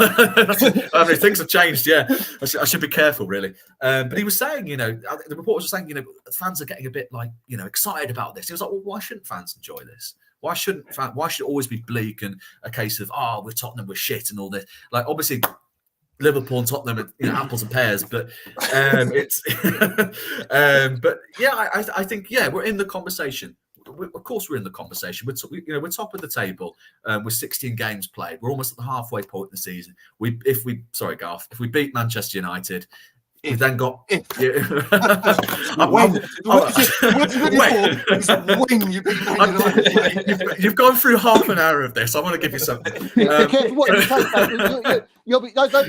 C: I mean, things have changed. Yeah, I should be careful, really. But he was saying, the reporters were saying, fans are getting a bit excited about this. He was like, well, why shouldn't fans enjoy this? Why should it always be bleak and a case of, we're Tottenham, we're shit, and all this? Like, obviously, Liverpool and Tottenham are apples and pears, but it's. But yeah, I think we're in the conversation. Of course, we're in the conversation. We're top of the table with 16 games played. We're almost at the halfway point in the season. If we beat Manchester United, we've then got.
B: When you beat Man United.
C: You've gone through half an hour of this. I want to give you something.
D: Don't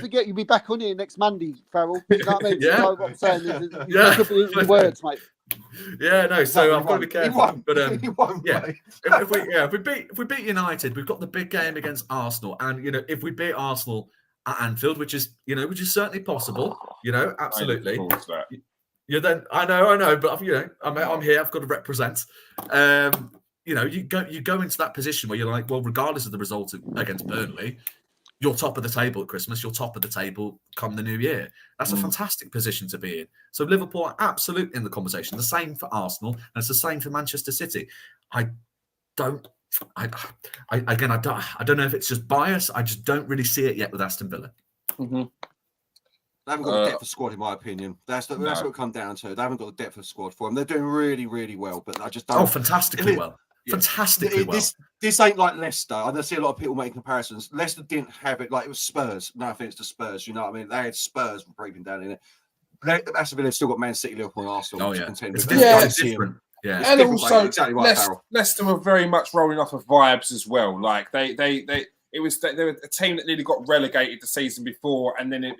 D: forget, you'll be back on here next Monday, Farrell. You know what I mean?
C: Yeah.
D: So what I'm saying is, you could be in words, mate.
C: Yeah, no. So I've got to be careful. But
B: yeah,
C: if we beat United, we've got the big game against Arsenal, and if we beat Arsenal at Anfield, which is certainly possible, absolutely. Then I know, but I'm here. I've got to represent. You go into that position where you're like, well, regardless of the result against Burnley, you're top of the table at Christmas. You're top of the table come the new year. That's a fantastic position to be in. So Liverpool are absolutely in the conversation. The same for Arsenal, and it's the same for Manchester City. I don't know if it's just bias. I just don't really see it yet with Aston Villa.
B: Mm-hmm. They haven't got the depth of squad, in my opinion. That's what it comes down to. They haven't got the depth of squad for them. They're doing really, really well, but I just don't.
C: Oh, fantastically well. Yeah. Fantastically well.
B: This ain't like Leicester. I see a lot of people making comparisons. Leicester didn't have it like it was Spurs. No offense to Spurs, you know what I mean? They had Spurs breathing down in it. Aston Villa still got Man City, Liverpool, and Arsenal.
C: Oh, yeah.
B: It's
C: different. Yeah.
A: And also,
B: exactly right,
A: Leicester were very much rolling off of vibes as well. Like they were a team that nearly got relegated the season before, and then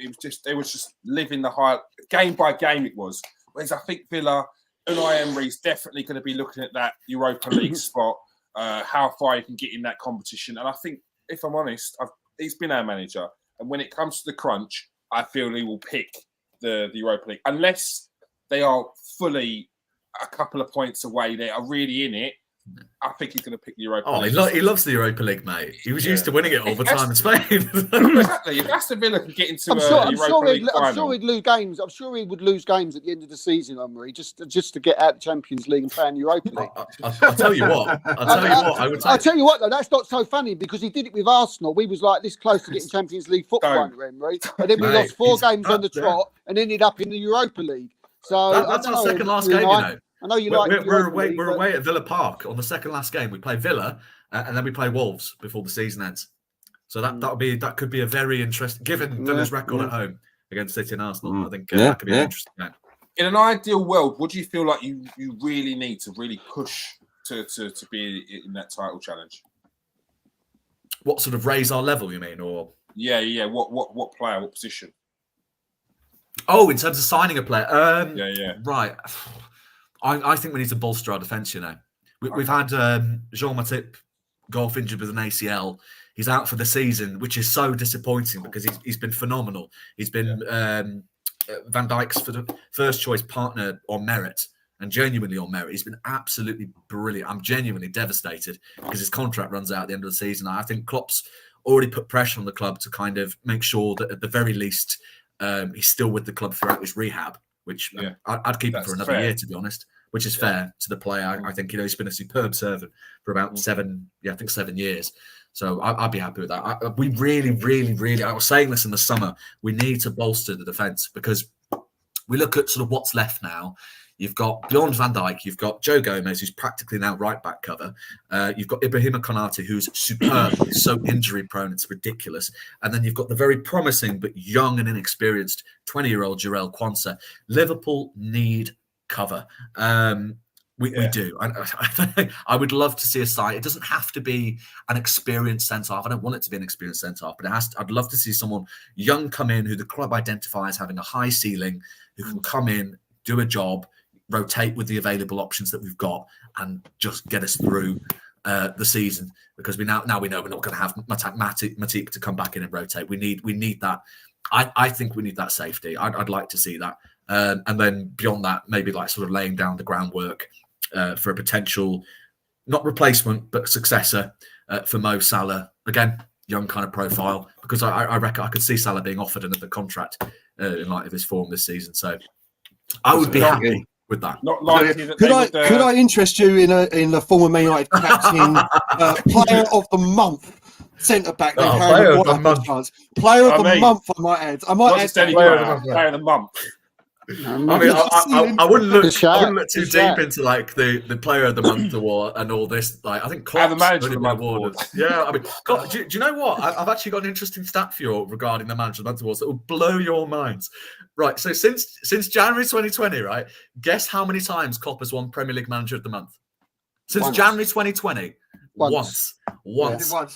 A: they was just living the high game by game. It was. Whereas I think Villa, Unai Emery's definitely going to be looking at that Europa League spot, how far he can get in that competition. And I think, if I'm honest, he's been our manager, and when it comes to the crunch, I feel he will pick the Europa League, unless they are fully a couple of points away. They are really in it. I think he's going to pick the Europa League.
C: He loves the Europa League, mate. He was used to winning it all the time in Spain.
A: Exactly. If Aston Villa can get into Europa League final,
D: I'm sure he'd lose games. I'm sure he would lose games at the end of the season, Emery, just to get out of the Champions League and play in Europa League.
C: I'll tell you what. I'll
D: tell you what, though, that's not so funny because he did it with Arsenal. We was like this close to getting Champions League football under Emery, and then we lost 4 games on the trot and ended up in the Europa League. So
C: that's our second last game,
D: I know you
C: we're away at Villa Park on the second last game. We play Villa and then we play Wolves before the season ends. So that could be a very interesting, given Villa's record at home against City and Arsenal. I think that could be an interesting game.
A: In an ideal world, what do you feel like you really need to really push to be in that title challenge?
C: What sort of raise our level, you mean, or
A: What player, what position?
C: Oh, in terms of signing a player, right. I think we need to bolster our defence, We've had Jean Matip go off injured with an ACL. He's out for the season, which is so disappointing because he's been phenomenal. He's been Van Dijk's first choice partner on merit and genuinely on merit. He's been absolutely brilliant. I'm genuinely devastated because his contract runs out at the end of the season. I think Klopp's already put pressure on the club to kind of make sure that at the very least he's still with the club throughout his rehab, which I'd keep him for another year, to be honest, which is fair to the player. I think, he's been a superb servant for about 7 years. So I'd be happy with that. We really, really, really, I was saying this in the summer, we need to bolster the defence because we look at sort of what's left now. You've got Bjorn van Dijk, you've got Joe Gomez, who's practically now right back cover. You've got Ibrahima Konate, who's superb, he's so injury prone, it's ridiculous. And then you've got the very promising but young and inexperienced 20-year-old Jarell Quansah. Liverpool need cover. We do. I would love to see a side. It doesn't have to be an experienced centre-half. I don't want it to be an experienced centre-half, but I'd love to see someone young come in who the club identifies having a high ceiling, who can come in, do a job, rotate with the available options that we've got, and just get us through the season. Because we know we're not going to have Matip to come back in and rotate. We need that. I think we need that safety. I'd like to see that. And then beyond that, maybe like sort of laying down the groundwork for a potential, not replacement, but successor for Mo Salah. Again, young kind of profile, because I reckon I could see Salah being offered another contract in light of his form this season. So I would be happy with that.
A: Not likely that
B: could I interest you in the former Man United captain, player of the month, centre back?
C: Player of the month.
B: Player of the month. I might add.
A: Player of the month.
C: I wouldn't look too deep into like the player of the month award and all this. Like, I think Klopp's
A: the manager of the month award.
C: Yeah, I mean, God, do you know what? I've actually got an interesting stat for you regarding the manager of the month awards that will blow your minds. Right, so since January 2020, right? Guess how many times Klopp has won Premier League Manager of the Month? Since January 2020, once.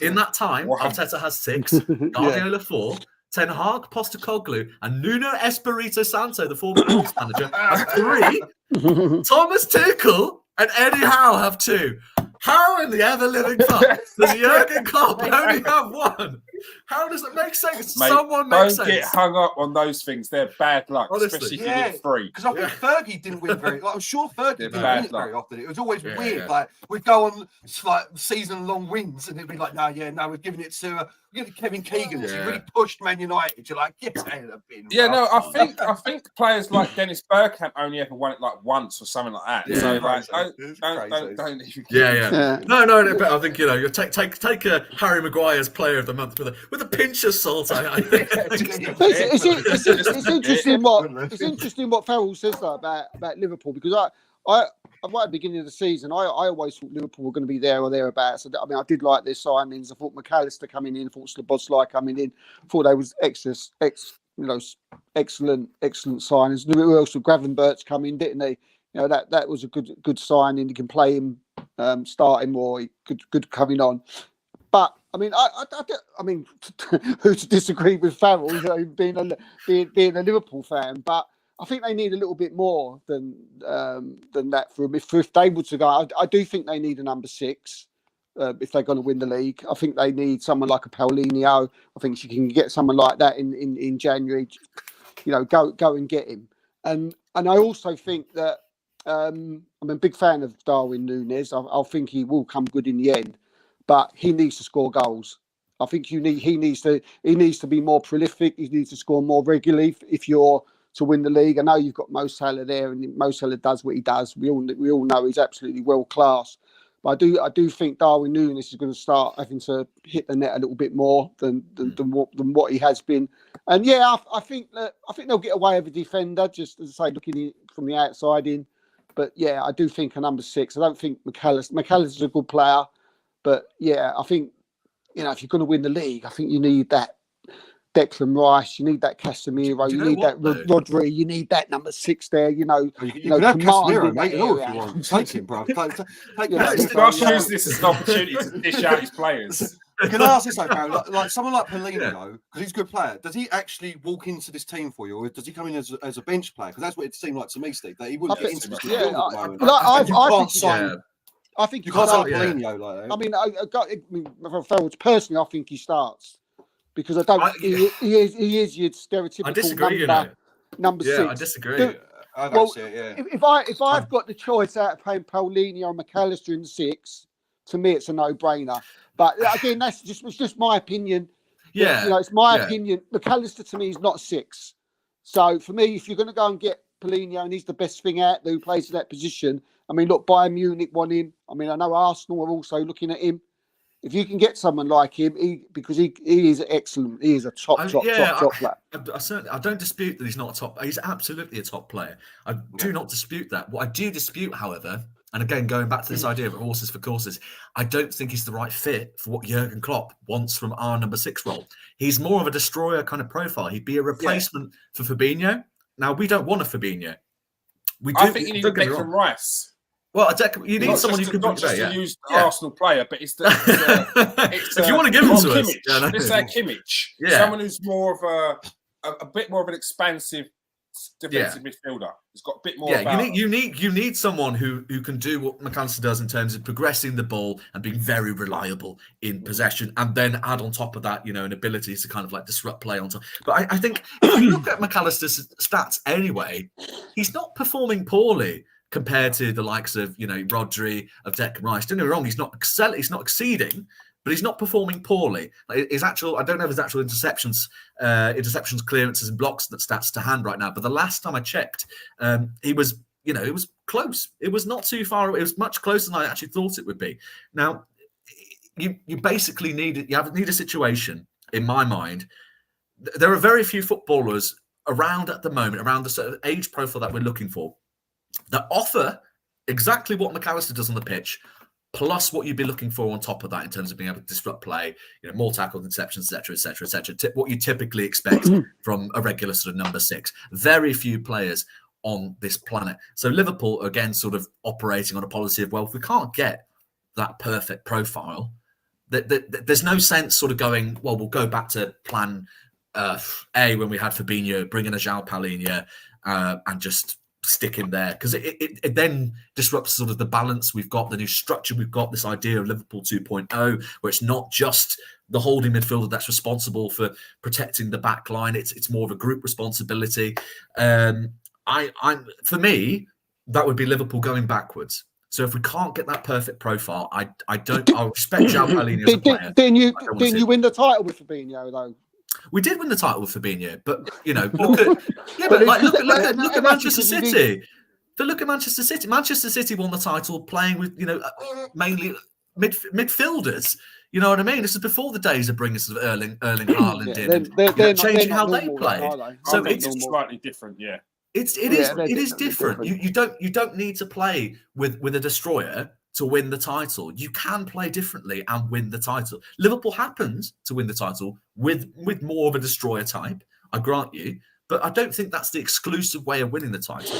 C: In that time, Arteta has 6, Guardiola 4. Ten Hag, Postecoglou, and Nuno Espirito Santo, the former Wolves manager, have 3. Thomas Tuchel and Eddie Howe have 2. How in the ever-living fuck does Jurgen Klopp only have 1? How does it make sense?
A: Mate,
C: Someone makes sense.
A: Don't get hung up on those things. They're bad luck,
C: Honestly.
A: especially if you win 3.
B: Because I think Fergie didn't win very. I'm sure Fergie didn't win it very often. It was always weird.
C: Yeah.
B: Like we'd go on like season-long wins, and it'd be like, no, we're giving it to Kevin Keegan. He really pushed Man United. You're like, get out of bin.
A: Yeah, no, I think players like Dennis Bergkamp only ever won it like once or something like that.
C: Yeah,
A: so like, don't even.
C: No. But I think you take a Harry Maguire's Player of the Month with a pinch of salt. I think.
D: It's interesting what Farrell says about Liverpool, because I right at the beginning of the season, I always thought Liverpool were going to be there or thereabouts. I mean, I did like their signings. I thought McAllister coming in, I thought Szoboszlai coming in, I thought they was excellent signings. Who else? Gravenberch come in, didn't they? That was a good signing. You can play him starting or good coming on. But I mean, I mean, who to disagree with Farrell, being a Liverpool fan, but I think they need a little bit more than that for them. If they were to go, I do think they need a number 6 if they're going to win the league. I think they need someone like a Paulinho. I think you can get someone like that in January. Go and get him. And I also think that I'm a big fan of Darwin Núñez. I think he will come good in the end, but he needs to score goals. I think he needs to be more prolific. He needs to score more regularly if you're to win the league. I know you've got Mo Salah there, and Mo Salah does what he does. We all know he's absolutely world class. But I do think Darwin Núñez is going to start having to hit the net a little bit more than what he has been. And I think they'll get away with a defender, just as I say, looking from the outside in. But I do think a number 6. I don't think McAllister's a good player, but I think if you're going to win the league, I think you need that Declan Rice, you need that Casemiro, you need that Rodri, you need that number 6 there. You can
B: have Casemiro, mate. If you want, take him, bro.
A: Josh use this as an opportunity to dish out his players.
B: Can I ask this though, bro? Like someone like Paulinho, because he's a good player, does he actually walk into this team for you, or does he come in as a bench player? Because that's what it seemed like to me, Steve, that he wouldn't get into this team at the moment. I think you can't sign Paulinho like that. Personally, I think he starts. Because I don't. He is your stereotypical
C: I disagree,
B: number
C: 6.
B: Yeah,
C: I disagree.
B: I don't
D: Well,
B: see it. Yeah.
D: if I've got the choice out of playing Paulinho and McAllister in 6, to me it's a no-brainer. But again, it's just my opinion.
C: Yeah,
D: It's my
C: yeah.
D: opinion. McAllister to me is not 6. So for me, if you're going to go and get Paulinho and he's the best thing out there who plays in that position, I mean, look, Bayern Munich want him. I mean, I know Arsenal are also looking at him. If you can get someone like him, because he is excellent. He is a top player.
C: I don't dispute that he's not a top. He's absolutely a top player. I do not dispute that. What I do dispute, however, and again going back to this idea of horses for courses, I don't think he's the right fit for what Jurgen Klopp wants from our number 6 role. He's more of a destroyer kind of profile. He'd be a replacement for Fabinho. Now we don't want a Fabinho.
A: I think you need a Declan Rice.
C: Well, you need someone who can
A: not just to use the Arsenal player, but it's
C: if you want to give him to us,
A: let's say Kimmich, someone who's more of a bit more of an expansive defensive midfielder. He's got a bit more.
C: You need someone who can do what McAllister does in terms of progressing the ball and being very reliable in possession, and then add on top of that, an ability to kind of like disrupt play on top. But I think if you look at McAllister's stats anyway, he's not performing poorly compared to the likes of, Rodri, of Declan Rice. Don't get me wrong, he's not exceeding, but he's not performing poorly. I don't have his actual interceptions, clearances, and blocks stats to hand right now. But the last time I checked, he was, it was close. It was not too far away. It was much closer than I actually thought it would be. Now, you basically need a situation, in my mind. There are very few footballers around at the moment, around the sort of age profile that we're looking for, that offer exactly what McAllister does on the pitch, plus what you'd be looking for on top of that in terms of being able to disrupt play, more tackles, interceptions, etc. What you typically expect from a regular sort of number 6. Very few players on this planet. So Liverpool, again, sort of operating on a policy of, well, if we can't get that perfect profile, there's no sense sort of going, well, we'll go back to plan A when we had Fabinho, bring in a João Paulinho, and just stick him there, because it then disrupts sort of the balance we've got, the new structure we've got, this idea of Liverpool 2.0, where it's not just the holding midfielder that's responsible for protecting the back line. It's more of a group responsibility. For me, that would be Liverpool going backwards. So if we can't get that perfect profile, I respect João Paulinho as a player.
D: Didn't you win the title with Fabinho though?
C: We did win the title with Fabinho, but look at Manchester City. Look at Manchester City. Manchester City won the title playing with mainly midfielders. You know what I mean? This is before the days of bringing sort of Erling Haaland in and changing how they play.
A: So it's slightly different, yeah.
C: It is different. You don't need to play with a destroyer to win the title. You can play differently and win the title. Liverpool happens to win the title with more of a destroyer type, I grant you, but I don't think that's the exclusive way of winning the title.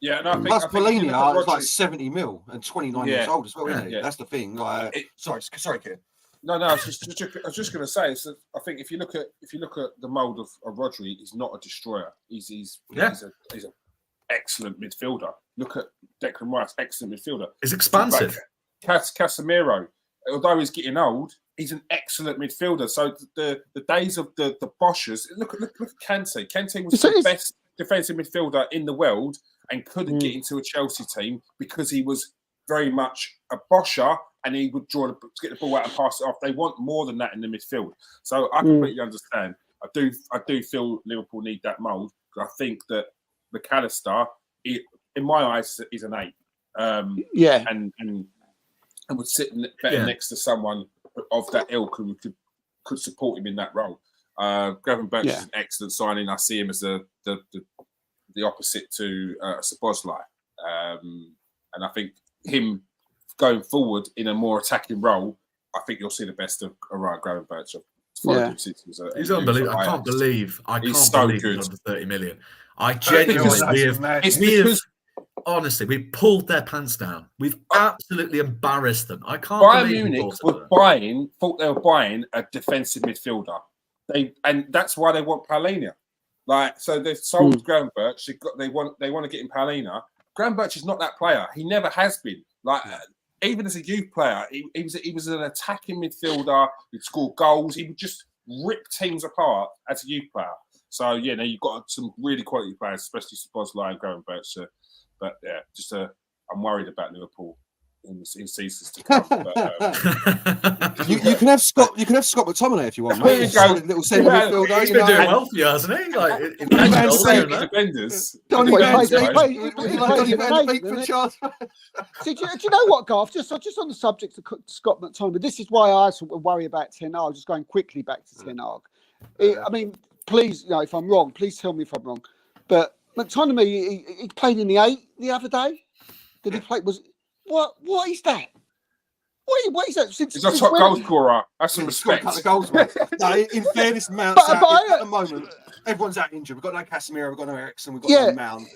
A: Yeah, and I think
B: plus Paulinho is like 70 mil and 29 years old as well, isn't he? Yeah. That's the thing. Sorry, kid.
A: No, I was just going to say. So I think if you look at the mold of Rodri, he's not a destroyer. He's an excellent midfielder. Look at Declan Rice, excellent midfielder.
C: He's expansive.
A: Casemiro, although he's getting old, he's an excellent midfielder. So the days of the Boschers, look at Kante. Kante was the best defensive midfielder in the world and couldn't get into a Chelsea team because he was very much a Boscher and he would get the ball out and pass it off. They want more than that in the midfield. So I completely understand. I do feel Liverpool need that mould. I think that McAllister, in my eyes, is an 8. And would sit better next to someone of that ilk who could support him in that role. Gravenberch is an excellent signing. I see him as the opposite to Szoboszlai. And I think him going forward in a more attacking role, I think you'll see the best of Ryan Gravenberch.
C: He's unbelievable. I can't believe he's under 30 million. I genuinely honestly, we pulled their pants down. We've absolutely embarrassed them. I can't believe
A: Munich thought they were buying a defensive midfielder. And that's why they want Paulinho. So they've sold Gravenberch. They want to get in Paulinho. Gravenberch is not that player. He never has been. Even as a youth player, he was an attacking midfielder. He'd score goals. He would just rip teams apart as a youth player. So yeah, now you've got some really quality players, especially Szoboszlai and Graham Bircher. But yeah, I'm worried about Liverpool in seasons to come. But,
B: you can have Scott. You can have Scott McTominay if you want.
A: There
B: Mate.
A: you
B: He's
A: go.
B: a solid little centre
A: Yeah,
B: midfielder.
C: He's
B: you
C: been
B: know.
C: doing well for you, hasn't he? Like, in
B: Man
C: goals,
B: City
C: you know.
A: defenders.
B: Donny
D: Well, he
B: Van
D: plays- he
B: Beek.
D: plays-
B: Would
D: he
B: you like
D: plays
B: Donny
D: in
B: Van
D: the
B: Beek for
D: eight,
B: Charles?
D: See, do you know what, Garth? Just on the subject of Scott McTominay, this is why I sort of worry about Ten Hag. Just going quickly back to Ten Hag. I mean, please, if I'm wrong, please tell me if I'm wrong. But McTominay, he played in the 8 the other day. Did he play? What is that? What is that?
A: He's a top goal scorer. That's some
B: He's got a
A: respect.
B: couple of goals, mate. No, in fairness, Mount's
D: But
B: out at the moment. Everyone's out injured. We've got no Casemiro, we've got no Eriksen, we've got no Mount.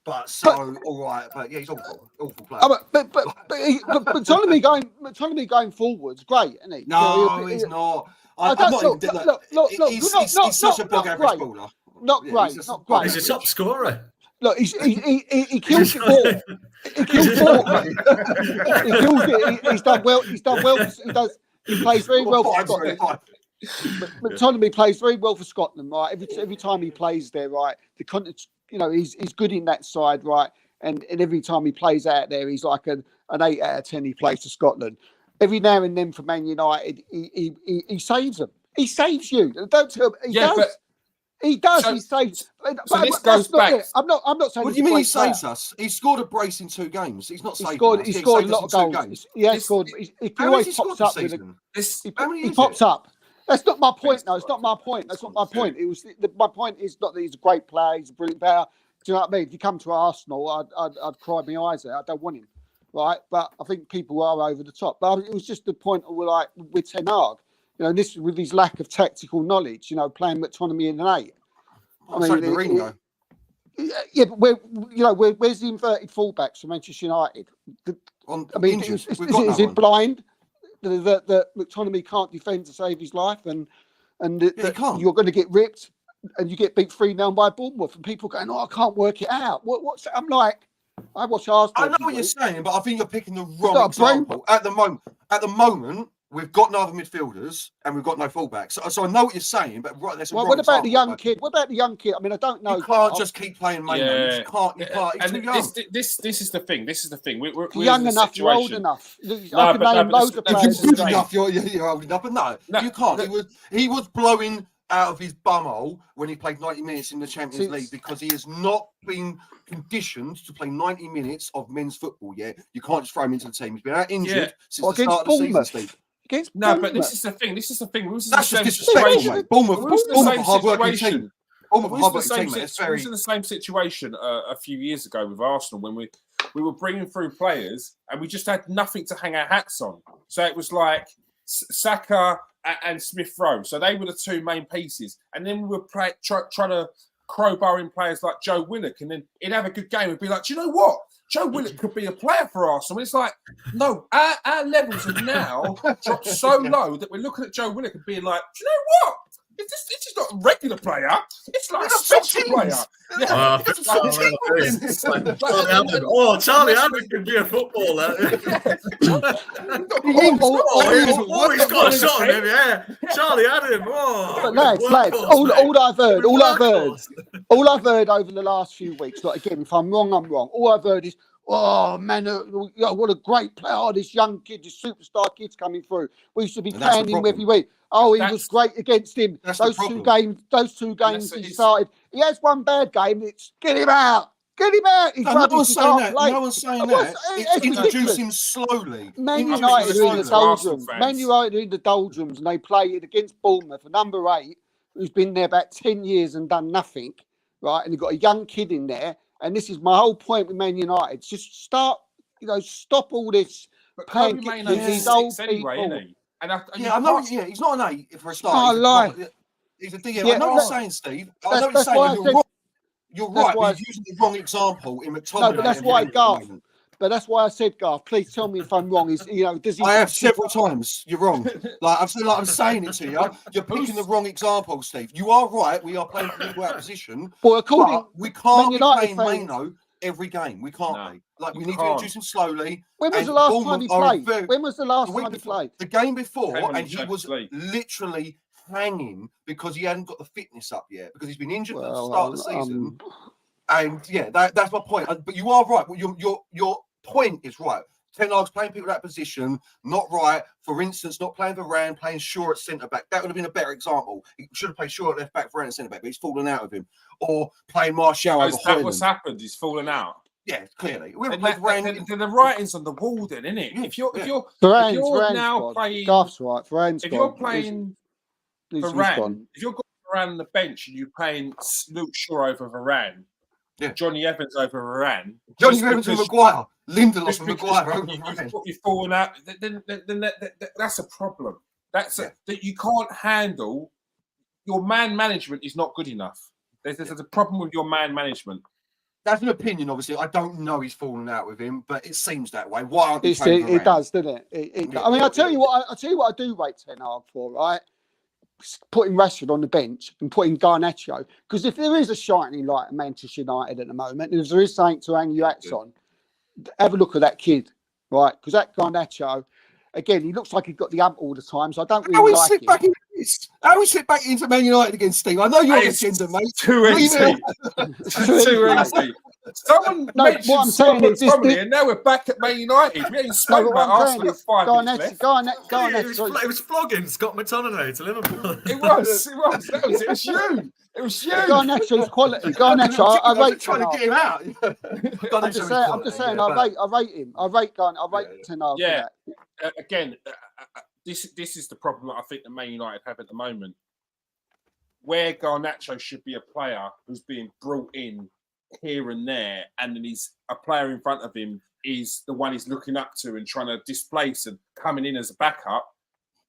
B: But all right. But yeah, he's awful player.
D: But McTominay going forwards, great, isn't he?
B: No, he's not. He's such a bog average baller.
D: Not great.
C: He's a top scorer.
D: Look, he kills it. He kills it. He's done well. He plays very well for Scotland. McTominay plays very well for Scotland, right? Every time he plays there, right? He's good in that side, right? And every time he plays out there, he's like an 8 out of 10. He plays for Scotland. Every now and then for Man United, he saves them. He saves you. Don't tell me. He does. He saves.
A: So this goes back.
D: I'm not saying.
B: What do you mean he saves us? He scored a brace in 2 games. He's not saving us.
D: He scored a lot of goals. He scored. He always pops up with he pops up. That's not my point. No, it's not my point. That's not my point. It was my point is not that he's a great player. He's a brilliant player. Do you know what I mean? If you come to Arsenal, I'd cry my eyes out. I don't want him, right? But I think people are over the top. But it was just the point of with Ten Hag, this with his lack of tactical knowledge, playing McTominay in an 8.
B: Mourinho.
D: Yeah, but where's the inverted fullbacks for Manchester United? Is it blind that McTominay can't defend to save his life, and you're going to get ripped and you get beat 3-0 by Bournemouth, and people going, "Oh, I can't work it out." What's I'm like? I watch Arsenal.
B: I know what you're saying, but I think you're picking the wrong example. At the moment, we've got no other midfielders and we've got no fullbacks. So I know what you're saying, but that's a wrong
D: what about
B: example,
D: the young kid? What about the young kid? I mean, I don't know.
B: You can't just keep playing main.
A: Yeah.
B: You can't. He's too young.
A: This is the thing. We're
D: young enough. You're old enough. I can name loads of players.
B: If you're good enough, you're old enough. But no, you can't. He was blowing out of his bumhole when he played 90 minutes in the Champions League because he has not been conditioned to play 90 minutes of men's football yet. You can't just throw him into the team. He's been out injured since the start of the season, Steve.
D: But
A: this is the thing.
B: That's just disrespectful, mate. Bournemouth are a hard-working team.
A: We was in the same situation a few years ago with Arsenal when we were bringing through players and we just had nothing to hang our hats on. So it was like Saka and Smith Rowe. So they were the 2 main pieces. And then we were trying to crowbar in players like Joe Willock, and then he'd have a good game and be like, do you know what? Joe Willock could be a player for Arsenal. It's like, no, our levels have now dropped so low that we're looking at Joe Willock and being like, do you know what? This is not a regular player. It's like a special player.
C: Charlie Adam can be a footballer. He's got a shot on him, yeah. Charlie Adam.
D: But lads, all I've heard over the last few weeks. Like again, if I'm wrong, I'm wrong. All I've heard is, "Oh man, what a great player! Oh, this young kid, this superstar kid's coming through. We should be playing him every week." Oh, he was great against him. Those two games he started. He has one bad game. It's get him out. Get him out. He's
B: no one's saying that. No one's saying that. It's introduce him slowly.
D: Man United are in the doldrums. Man United are in the doldrums, and they play it against Bournemouth, a number 8, who's been there about 10 years and done nothing, right? And you've got a young kid in there. And this is my whole point with Man United. Just stop all this playing these old people.
B: Anyway, I know. Yeah, he's not an 8 for a start. He's a DM. I know what you're saying, Steve. I know what you're saying. You're right. But you're using the wrong example in McTominay.
D: No, but that's why, Garth. But that's why I said, Garth. Please tell me if I'm wrong. Does he?
B: I have several times. You're wrong. I'm saying it to you. You're picking the wrong example, Steve. You are right. We are playing for the position.
D: Well,
B: we can't be playing Mano every game. We can't be. We need to introduce him slowly.
D: When was the last time he played? When was the last time he played?
B: The game before, and he was literally hanging because he hadn't got the fitness up yet, because he's been injured at the
D: Well,
B: start of the season. And yeah, that's my point. But you are right. Your point is right. Ten Hag's playing people at that position, not right. For instance, not playing Varane, playing Shaw at centre back. That would have been a better example. He should have played Shaw at left back, Varane at centre back, but he's fallen out of him. Or playing Martial over
A: Is that what's
B: Højlund.
A: happened? He's fallen out.
B: Yeah, clearly. We haven't
A: And
B: played Varane.
A: the writing's on the wall, then, isn't it?
B: Yeah,
A: If you're
D: Varane's
A: now
D: gone.
A: playing,
D: Garth's right. Varane's
A: if
D: gone.
A: you're playing
D: He's
A: Varane,
D: gone.
A: if you're going Varane on the bench and you're playing Luke Shaw over Varane,
B: Yeah.
A: Johnny Evans over Varane,
B: Johnny Evans and Maguire, Lindelof
A: just
B: and
A: because
B: Maguire over Varane.
A: you've fallen out, then that's a problem. That you can't handle. Your man management is not good enough. There's a problem with your man management.
B: That's an opinion, obviously. I don't know he's fallen out with him, but it seems that way. Why aren't you playing
D: It
B: Varane?
D: does, doesn't it? I mean, I'll tell you what I do rate Ten Hag for, right? Putting Rashford on the bench and putting Garnacho, because if there is a shining light at Manchester United at the moment, and if there is something to hang your hats on, have a look at that kid, right? Because that Garnacho, again, he looks like he's got the ump all the time, so I don't really like him.
B: How we slip back into Man United against Steve? I know you're on the agenda, mate.
A: Too easy. Too easy. Someone mentioned
D: what I'm saying is this,
A: and now we're back at Man United. We ain't spoken about Arsenal for 5 minutes left.
C: It was flogging Scott McTominay to Liverpool.
A: It was. It was you. It was you.
D: Garnacho's quality. Garnacho, I rate
B: trying to get him out.
D: I'm just saying, I rate him. I rate Ten Hag.
A: Yeah. Again, this is the problem that I think that Man United have at the moment, where Garnacho should be a player who's being brought in here and there, and then he's a player in front of him is the one he's looking up to and trying to displace and coming in as a backup.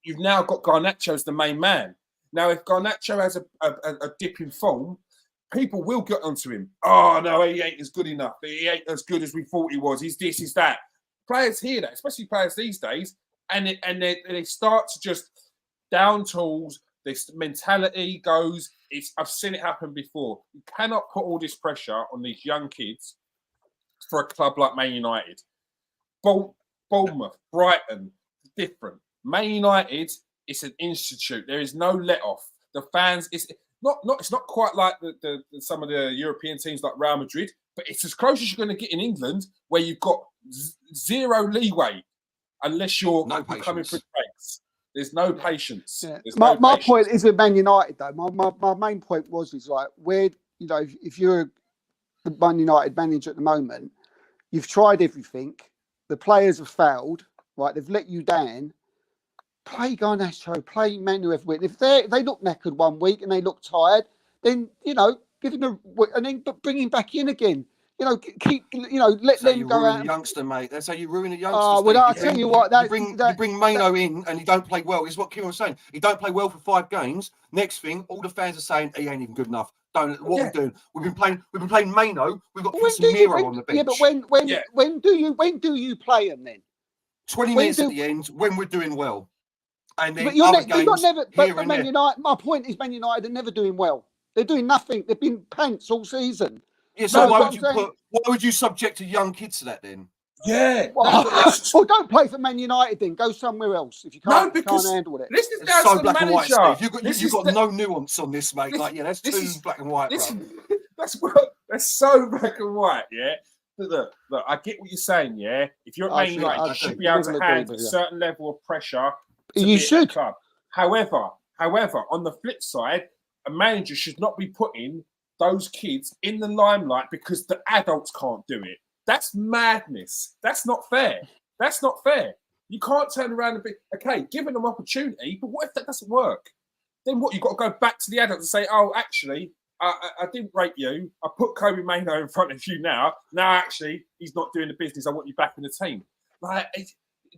A: You've now got Garnacho as the main man. Now, if Garnacho has a dip in form, people will get onto him. Oh, no, he ain't as good enough. He ain't as good as we thought he was. He's this, he's that. Players hear that, especially players these days, and they start to just down tools. This mentality goes. I've seen it happen before. You cannot put all this pressure on these young kids for a club like Man United. Bournemouth, Brighton, different. Man United, it's an institute. There is no let off. The fans, it's not quite like the some of the European teams like Real Madrid, but it's as close as you're going to get in England, where you've got zero leeway unless you're coming for breaks. There's no patience.
D: Yeah.
A: My
D: point is with Man United, though. My main point was like, where, you know, if you're the Man United manager at the moment, you've tried everything. The players have failed, right? They've let you down. Play Garnacho, play Manu every week. If they look knackered one week and they look tired, then, you know, give him and then bring him back in again. You know, let them go out.
B: A youngster, mate. That's how you ruin a youngster.
D: Oh, well, I'll tell you what.
B: You bring Mano in and he don't play well. Is what Kieran was saying. He don't play well for 5 games. Next thing, all the fans are saying he ain't even good enough. We're doing? We've been playing Mano. We've got Casemiro on the bench.
D: Yeah, but when do you play him then?
B: 20 minutes at the end when we're doing well. And then
D: but you're never. But Man United. My point is, Man United are never doing well. They're doing nothing. They've been pants all season.
B: Yeah, so why would you subject a young kids to that then?
A: Yeah.
D: Well, don't play for Man United then. Go somewhere else if you can't handle it.
A: This is
B: so black and white, Steve. You've got no nuance on this, mate. That's too black and white, bro.
A: That's so black and white, yeah. Look, I get what you're saying, yeah. If you're at Man United, you should be able to handle a certain level of pressure.
D: You should.
A: Club. However, on the flip side, a manager should not be putting those kids in the limelight because the adults can't do it. That's madness. That's not fair. You can't turn around and be, okay, giving them opportunity, but what if that doesn't work? Then what? You've got to go back to the adults and say, oh, actually, I didn't rate you. I put Kobe Mano in front of you now. Now, actually, he's not doing the business. I want you back in the team. Like,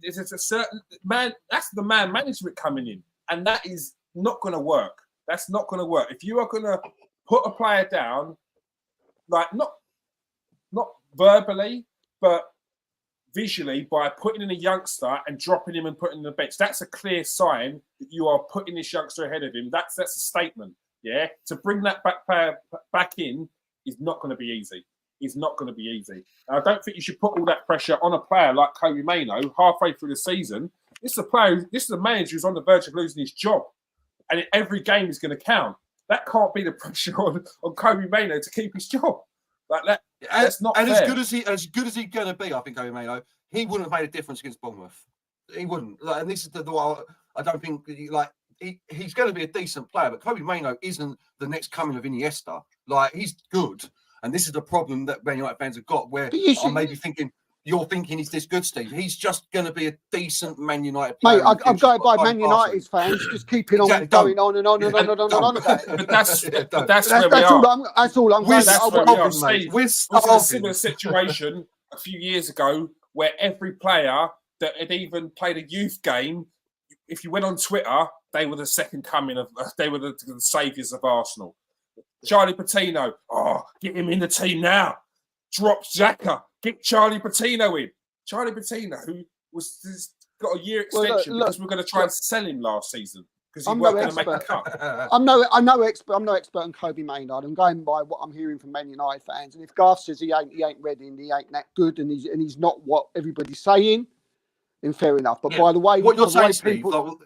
A: there's a certain man, that's the man management coming in. And that is not going to work. That's not going to work. If you are going to put a player down, like not verbally, but visually, by putting in a youngster and dropping him and putting him on the bench, that's a clear sign that you are putting this youngster ahead of him. That's a statement. Yeah, to bring that back in is not going to be easy. It's not going to be easy. And I don't think you should put all that pressure on a player like Kobe Mano halfway through the season. This is a manager who's on the verge of losing his job. and every game is going to count. That can't be the pressure on Kobe Mainoo to keep his job. Like that. That's not
B: and
A: fair.
B: as good as he's going to be, I think Kobe Mainoo, he wouldn't have made a difference against Bournemouth. He wouldn't. Like, and this is the I don't think like he's going to be a decent player, but Kobe Mainoo isn't the next coming of Iniesta. Like, he's good, and this is the problem that Man United fans have got. Where I'm maybe thinking. You're thinking he's this good, Steve. He's just going to be a decent Man United player.
D: Mate, I'm going by Man United fans, just keeping on going on and on and on and on and on about it.
A: But that's where we are.
D: That's all I'm going.
A: That's where we are.
B: Steve,
A: We're in a similar situation a few years ago where every player that had even played a youth game, if you went on Twitter, they were the second coming of, they were the saviours of Arsenal. Charlie Patino, get him in the team now. Drop Xhaka. Get Charlie Patino in. Charlie Patino, who got a year extension because we're going to try and sell him last season because he wasn't going to make the cut.
D: I'm no expert on Kobe Mainoo. I'm going by what I'm hearing from Man United fans. And if Garth says he ain't ready and he ain't that good and he's not what everybody's saying, then fair enough. But by the way,
B: what you're saying,
D: people,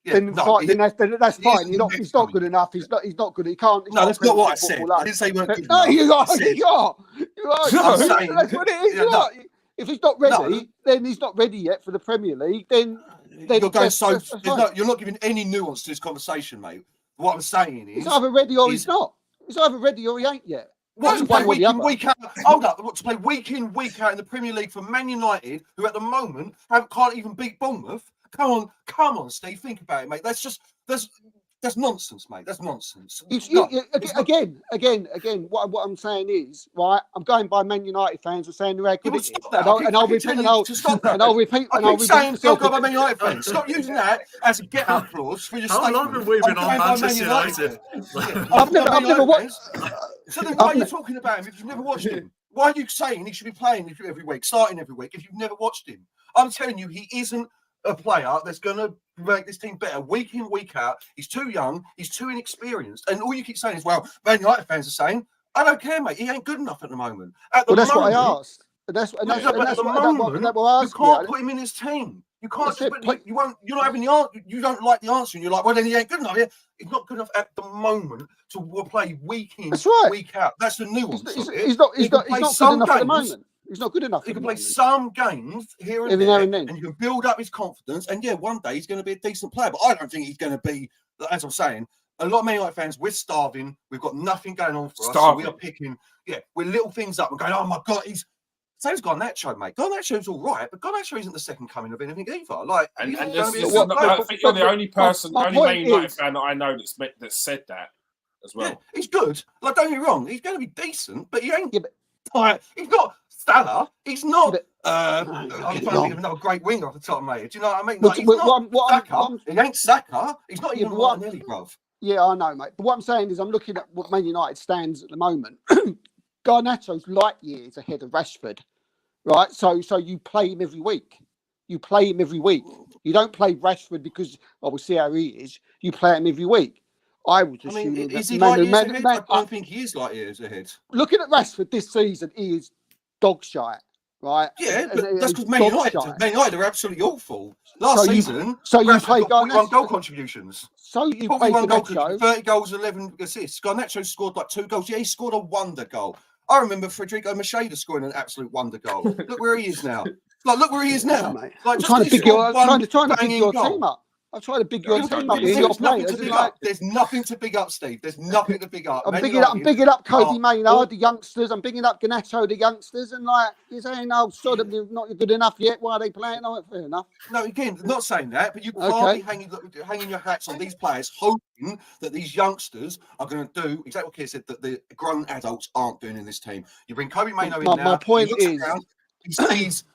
B: Steve,
D: that's fine. He's not good enough. He's not good. He can't.
B: No, that's not what I said. I didn't say you weren't good
D: No,
B: enough.
D: you are. That's what it is.
B: No.
D: If he's not ready, then he's not ready yet for the Premier League. Then
B: you're going you're not giving any nuance to this conversation, mate. What I'm saying is,
D: he's either ready or he's not. He's either ready or he ain't yet.
B: What to play week in, week out? Hold up! What to play week in, week out in the Premier League for Man United, who at the moment can't even beat Bournemouth? Come on, Steve. Think about it, mate. That's nonsense, mate. That's nonsense.
D: Again. What I'm saying is, right? I'm going by Man United fans who are saying they're good. I'll repeat.
B: Don't go by Man United fans. Stop using that as a get-out clause for your statement.
C: How long have we been on Manchester United?
B: I've never watched. So then, why are you talking about him if you've never watched him? Why are you saying he should be playing every week, starting every week, if you've never watched him? I'm telling you, he isn't a player that's going to make this team better week in, week out. He's too young. He's too inexperienced. And all you keep saying is, well, Man United fans are saying, I don't care, mate. He ain't good enough at the moment.
D: That's what I asked. That's what I asked.
B: You can't put him in his team. You can't. You won't. You're not having the answer. You don't like the answer, and you're like, well, then he ain't good enough. Yeah, he's not good enough at the moment to play week in, week out. That's the nuance.
D: He's not good enough at the moment. He's not good enough.
B: He can play some games here and there, and you can build up his confidence. And yeah, one day he's going to be a decent player. But I don't think he's going to be, as I'm saying, a lot of Man United fans, we're starving. We've got nothing going on for us. So we are picking, we're little things up and going, oh my God, Same's Garnacho, mate. Garnacho's all right, but Garnacho isn't the second coming of anything either. Like,
A: I think you're the only person, only Man United fan that I know that said that as well.
B: Yeah, he's good. Like, don't get me wrong, he's going to be decent, but he ain't. He's not Salah. He's not. I'm trying to think of another great winger off the top of my head. Do you know what I mean? Like, he's not Saka. He ain't Saka. He's not even Martinelli, bruv.
D: Yeah, I know, mate. But what I'm saying is, I'm looking at what Man United stands at the moment. Garnacho's light years ahead of Rashford, right? So you play him every week. You don't play Rashford because we'll see how he is. You play him every week. I would assume.
B: Is he light years ahead? I don't think he is light years ahead.
D: Looking at Rashford this season, he is dog shite, right?
B: Yeah, but that's because Man United are absolutely awful. Last season,
D: you play Garnacho.
B: 41 goal contributions.
D: So you play Garnacho.
B: 30 goals, 11 assists. Garnacho scored like 2 goals. Yeah, he scored a wonder goal. I remember Federico Macheda scoring an absolute wonder goal. Look where he is now. Look where he is now.
D: Mate. Like, I'm trying to big your team up. I'm trying to big your team up.
B: There's nothing to big up, Steve. There's nothing to big up.
D: I'm bigging up Kobe Mainoo, the youngsters. I'm bigging up Garnacho, the youngsters. And you're saying, sort of not good enough yet. Why are they playing? Oh, fair enough.
B: No, again, not saying that, but you can't be hanging your hats on these players, hoping that these youngsters are going to do exactly what Keir said, that the grown adults aren't doing in this team. You bring Kobe Mainoo in now.
D: My point is,
B: he sees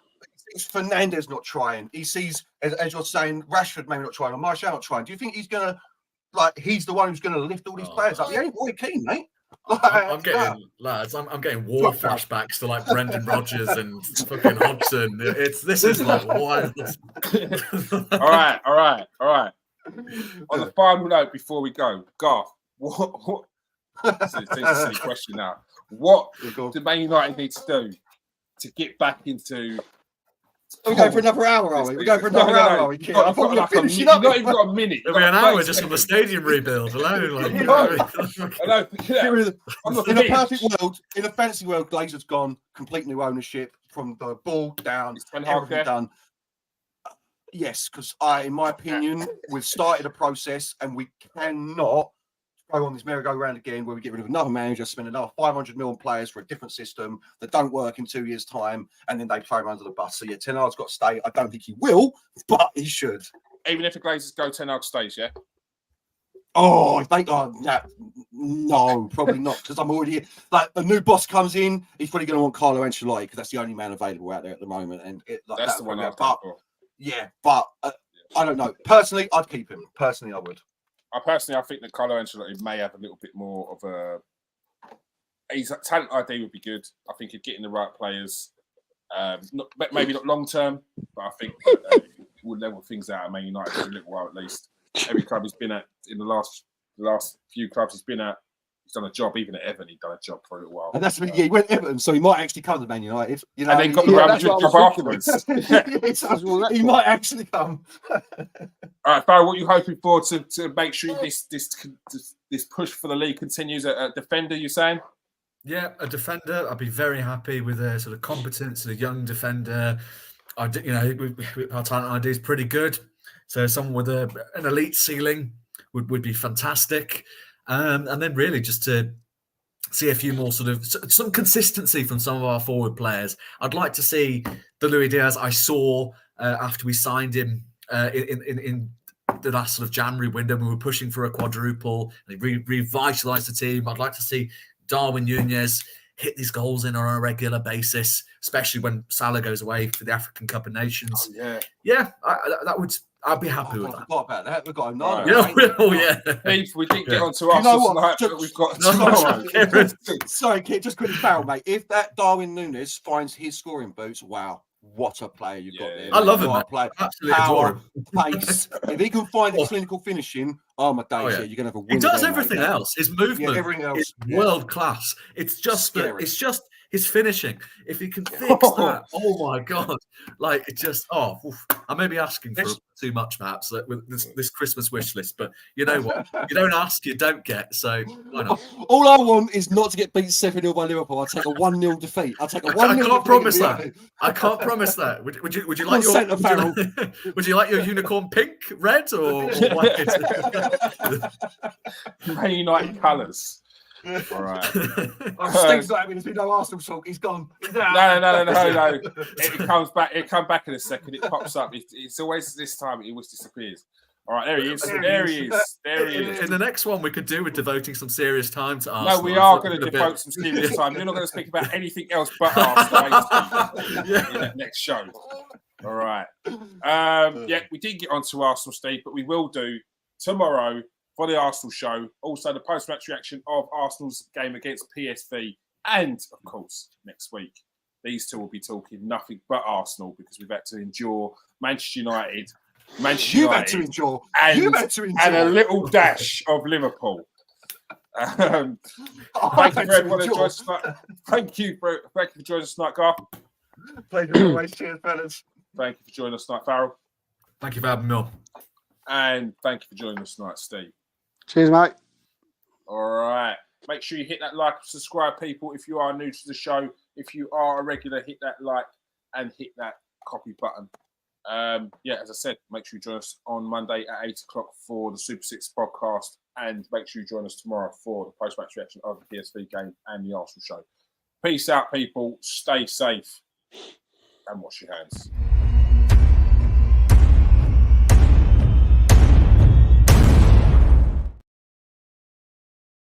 B: Fernandez not trying. He sees, as you're saying, Rashford maybe not trying, or Martial not trying. Do you think he's going to, he's the one who's going to lift all these players up? He ain't Roy Keane, mate.
C: I'm getting war flashbacks to Brendan Rodgers and fucking Hodgson. This is wild.
A: All right. On the final note, before we go, Garth, what this is a silly question now. What do Man United need to do to get back into
B: Are we going for another hour, are we? We're going for another hour, are we?
A: You've not even got a minute.
C: It'll be an hour just on the stadium rebuild alone. Like,
B: You know.
A: I know.
B: In a perfect world, in a fantasy world, Glazer's gone, complete new ownership from the ball down, everything done. Yes, because in my opinion, we've started a process and we cannot go on this merry-go-round again where we get rid of another manager, spend another 500 million players for a different system that don't work in 2 years' time, and then they throw him under the bus. So, yeah, Ten Hag's got to stay. I don't think he will, but he should.
A: Even if the Glazers go, Ten Hag stays, yeah?
B: Oh, I think, no, probably not, because I'm already, like, a new boss comes in, he's probably going to want Carlo Ancelotti, because that's the only man available out there at the moment. And
A: that's the one I've
B: got. Yeah, but I don't know. Personally, I'd keep him. Personally, I would.
A: I think that Carlo Ancelotti may have a little bit more of a. His talent ID would be good. I think he'd get in the right players. Maybe not long term, but I think it would level things out at Man United for a little while at least. Every club he's been at in the last few clubs he's been at, he's done a job. Even at Everton, he'd done a job for a little while.
B: And that's he went Everton, so he might actually come to Man United. You know,
A: and then got the Real Madrid job afterwards.
B: He might actually come.
A: All right, Barry, what are you hoping for to make sure this push for the league continues? A defender, you saying?
C: Yeah, a defender. I'd be very happy with a sort of competent, sort of young defender. Our talent ID is pretty good, so someone with an elite ceiling would be fantastic. And then really just to see a few more sort of some consistency from some of our forward players. I'd like to see the Luis Diaz I saw after we signed him in the last sort of January window. We were pushing for a quadruple. And he revitalised the team. I'd like to see Darwin Núñez hit these goals in on a regular basis, especially when Salah goes away for the African Cup of Nations. I'd be happy with that.
B: I forgot about that. We've got another.
A: Steve, we didn't get onto us tonight, but we've got tomorrow.
B: Sorry, Kit, just quickly, Farrell, mate. If that Darwin Núñez finds his scoring boots, wow, what a player you've got there.
C: I love him, man. Absolutely adore him.
B: Pace. If he can find his clinical finishing, my days, you're going to have a win.
C: He does everything else. His movement is world class. It's just his finishing. If he can fix that, oh my God. Like, it just, I may be asking for too much, perhaps, with this Christmas wish list, but you know what? You don't ask, you don't get, so why not?
B: All I want is not to get beat 7-0 by Liverpool. I'll take a 1-0 defeat. I'll take a 1-0
C: I can't promise that. I can't promise that. Would you like would you like your unicorn pink, red, or white?
A: Man United colours. All right.
B: Steve's not having no Arsenal talk. He's gone.
A: No. It comes back. It comes back in a second. It pops up. It's always this time. It always disappears. All right, there he is. There he is.
C: In the next one, we could do with devoting some serious time to Arsenal.
A: No, we are going to devote some serious time. You're not going to speak about anything else but Arsenal in that next show. All right. We did get onto Arsenal, Steve, but we will do tomorrow for the Arsenal show. Also, the post-match reaction of Arsenal's game against PSV. And, of course, next week, these two will be talking nothing but Arsenal because we've had to endure Manchester United.
B: You've had to endure.
A: And a little dash of Liverpool. Thank you for everyone joining us tonight. Thank you for joining us tonight, Garth.
B: Pleasure always. Cheers, fellas.
A: Thank you for joining us tonight, Farrell.
C: Thank you for having me on.
A: And thank you for joining us tonight, Steve.
D: Cheers, mate.
A: All right. Make sure you hit that like and subscribe, people, if you are new to the show. If you are a regular, hit that like and hit that copy button. As I said, make sure you join us on Monday at 8 o'clock for the Super 6 podcast. And make sure you join us tomorrow for the post-match reaction of the PSV game and the Arsenal show. Peace out, people. Stay safe and wash your hands.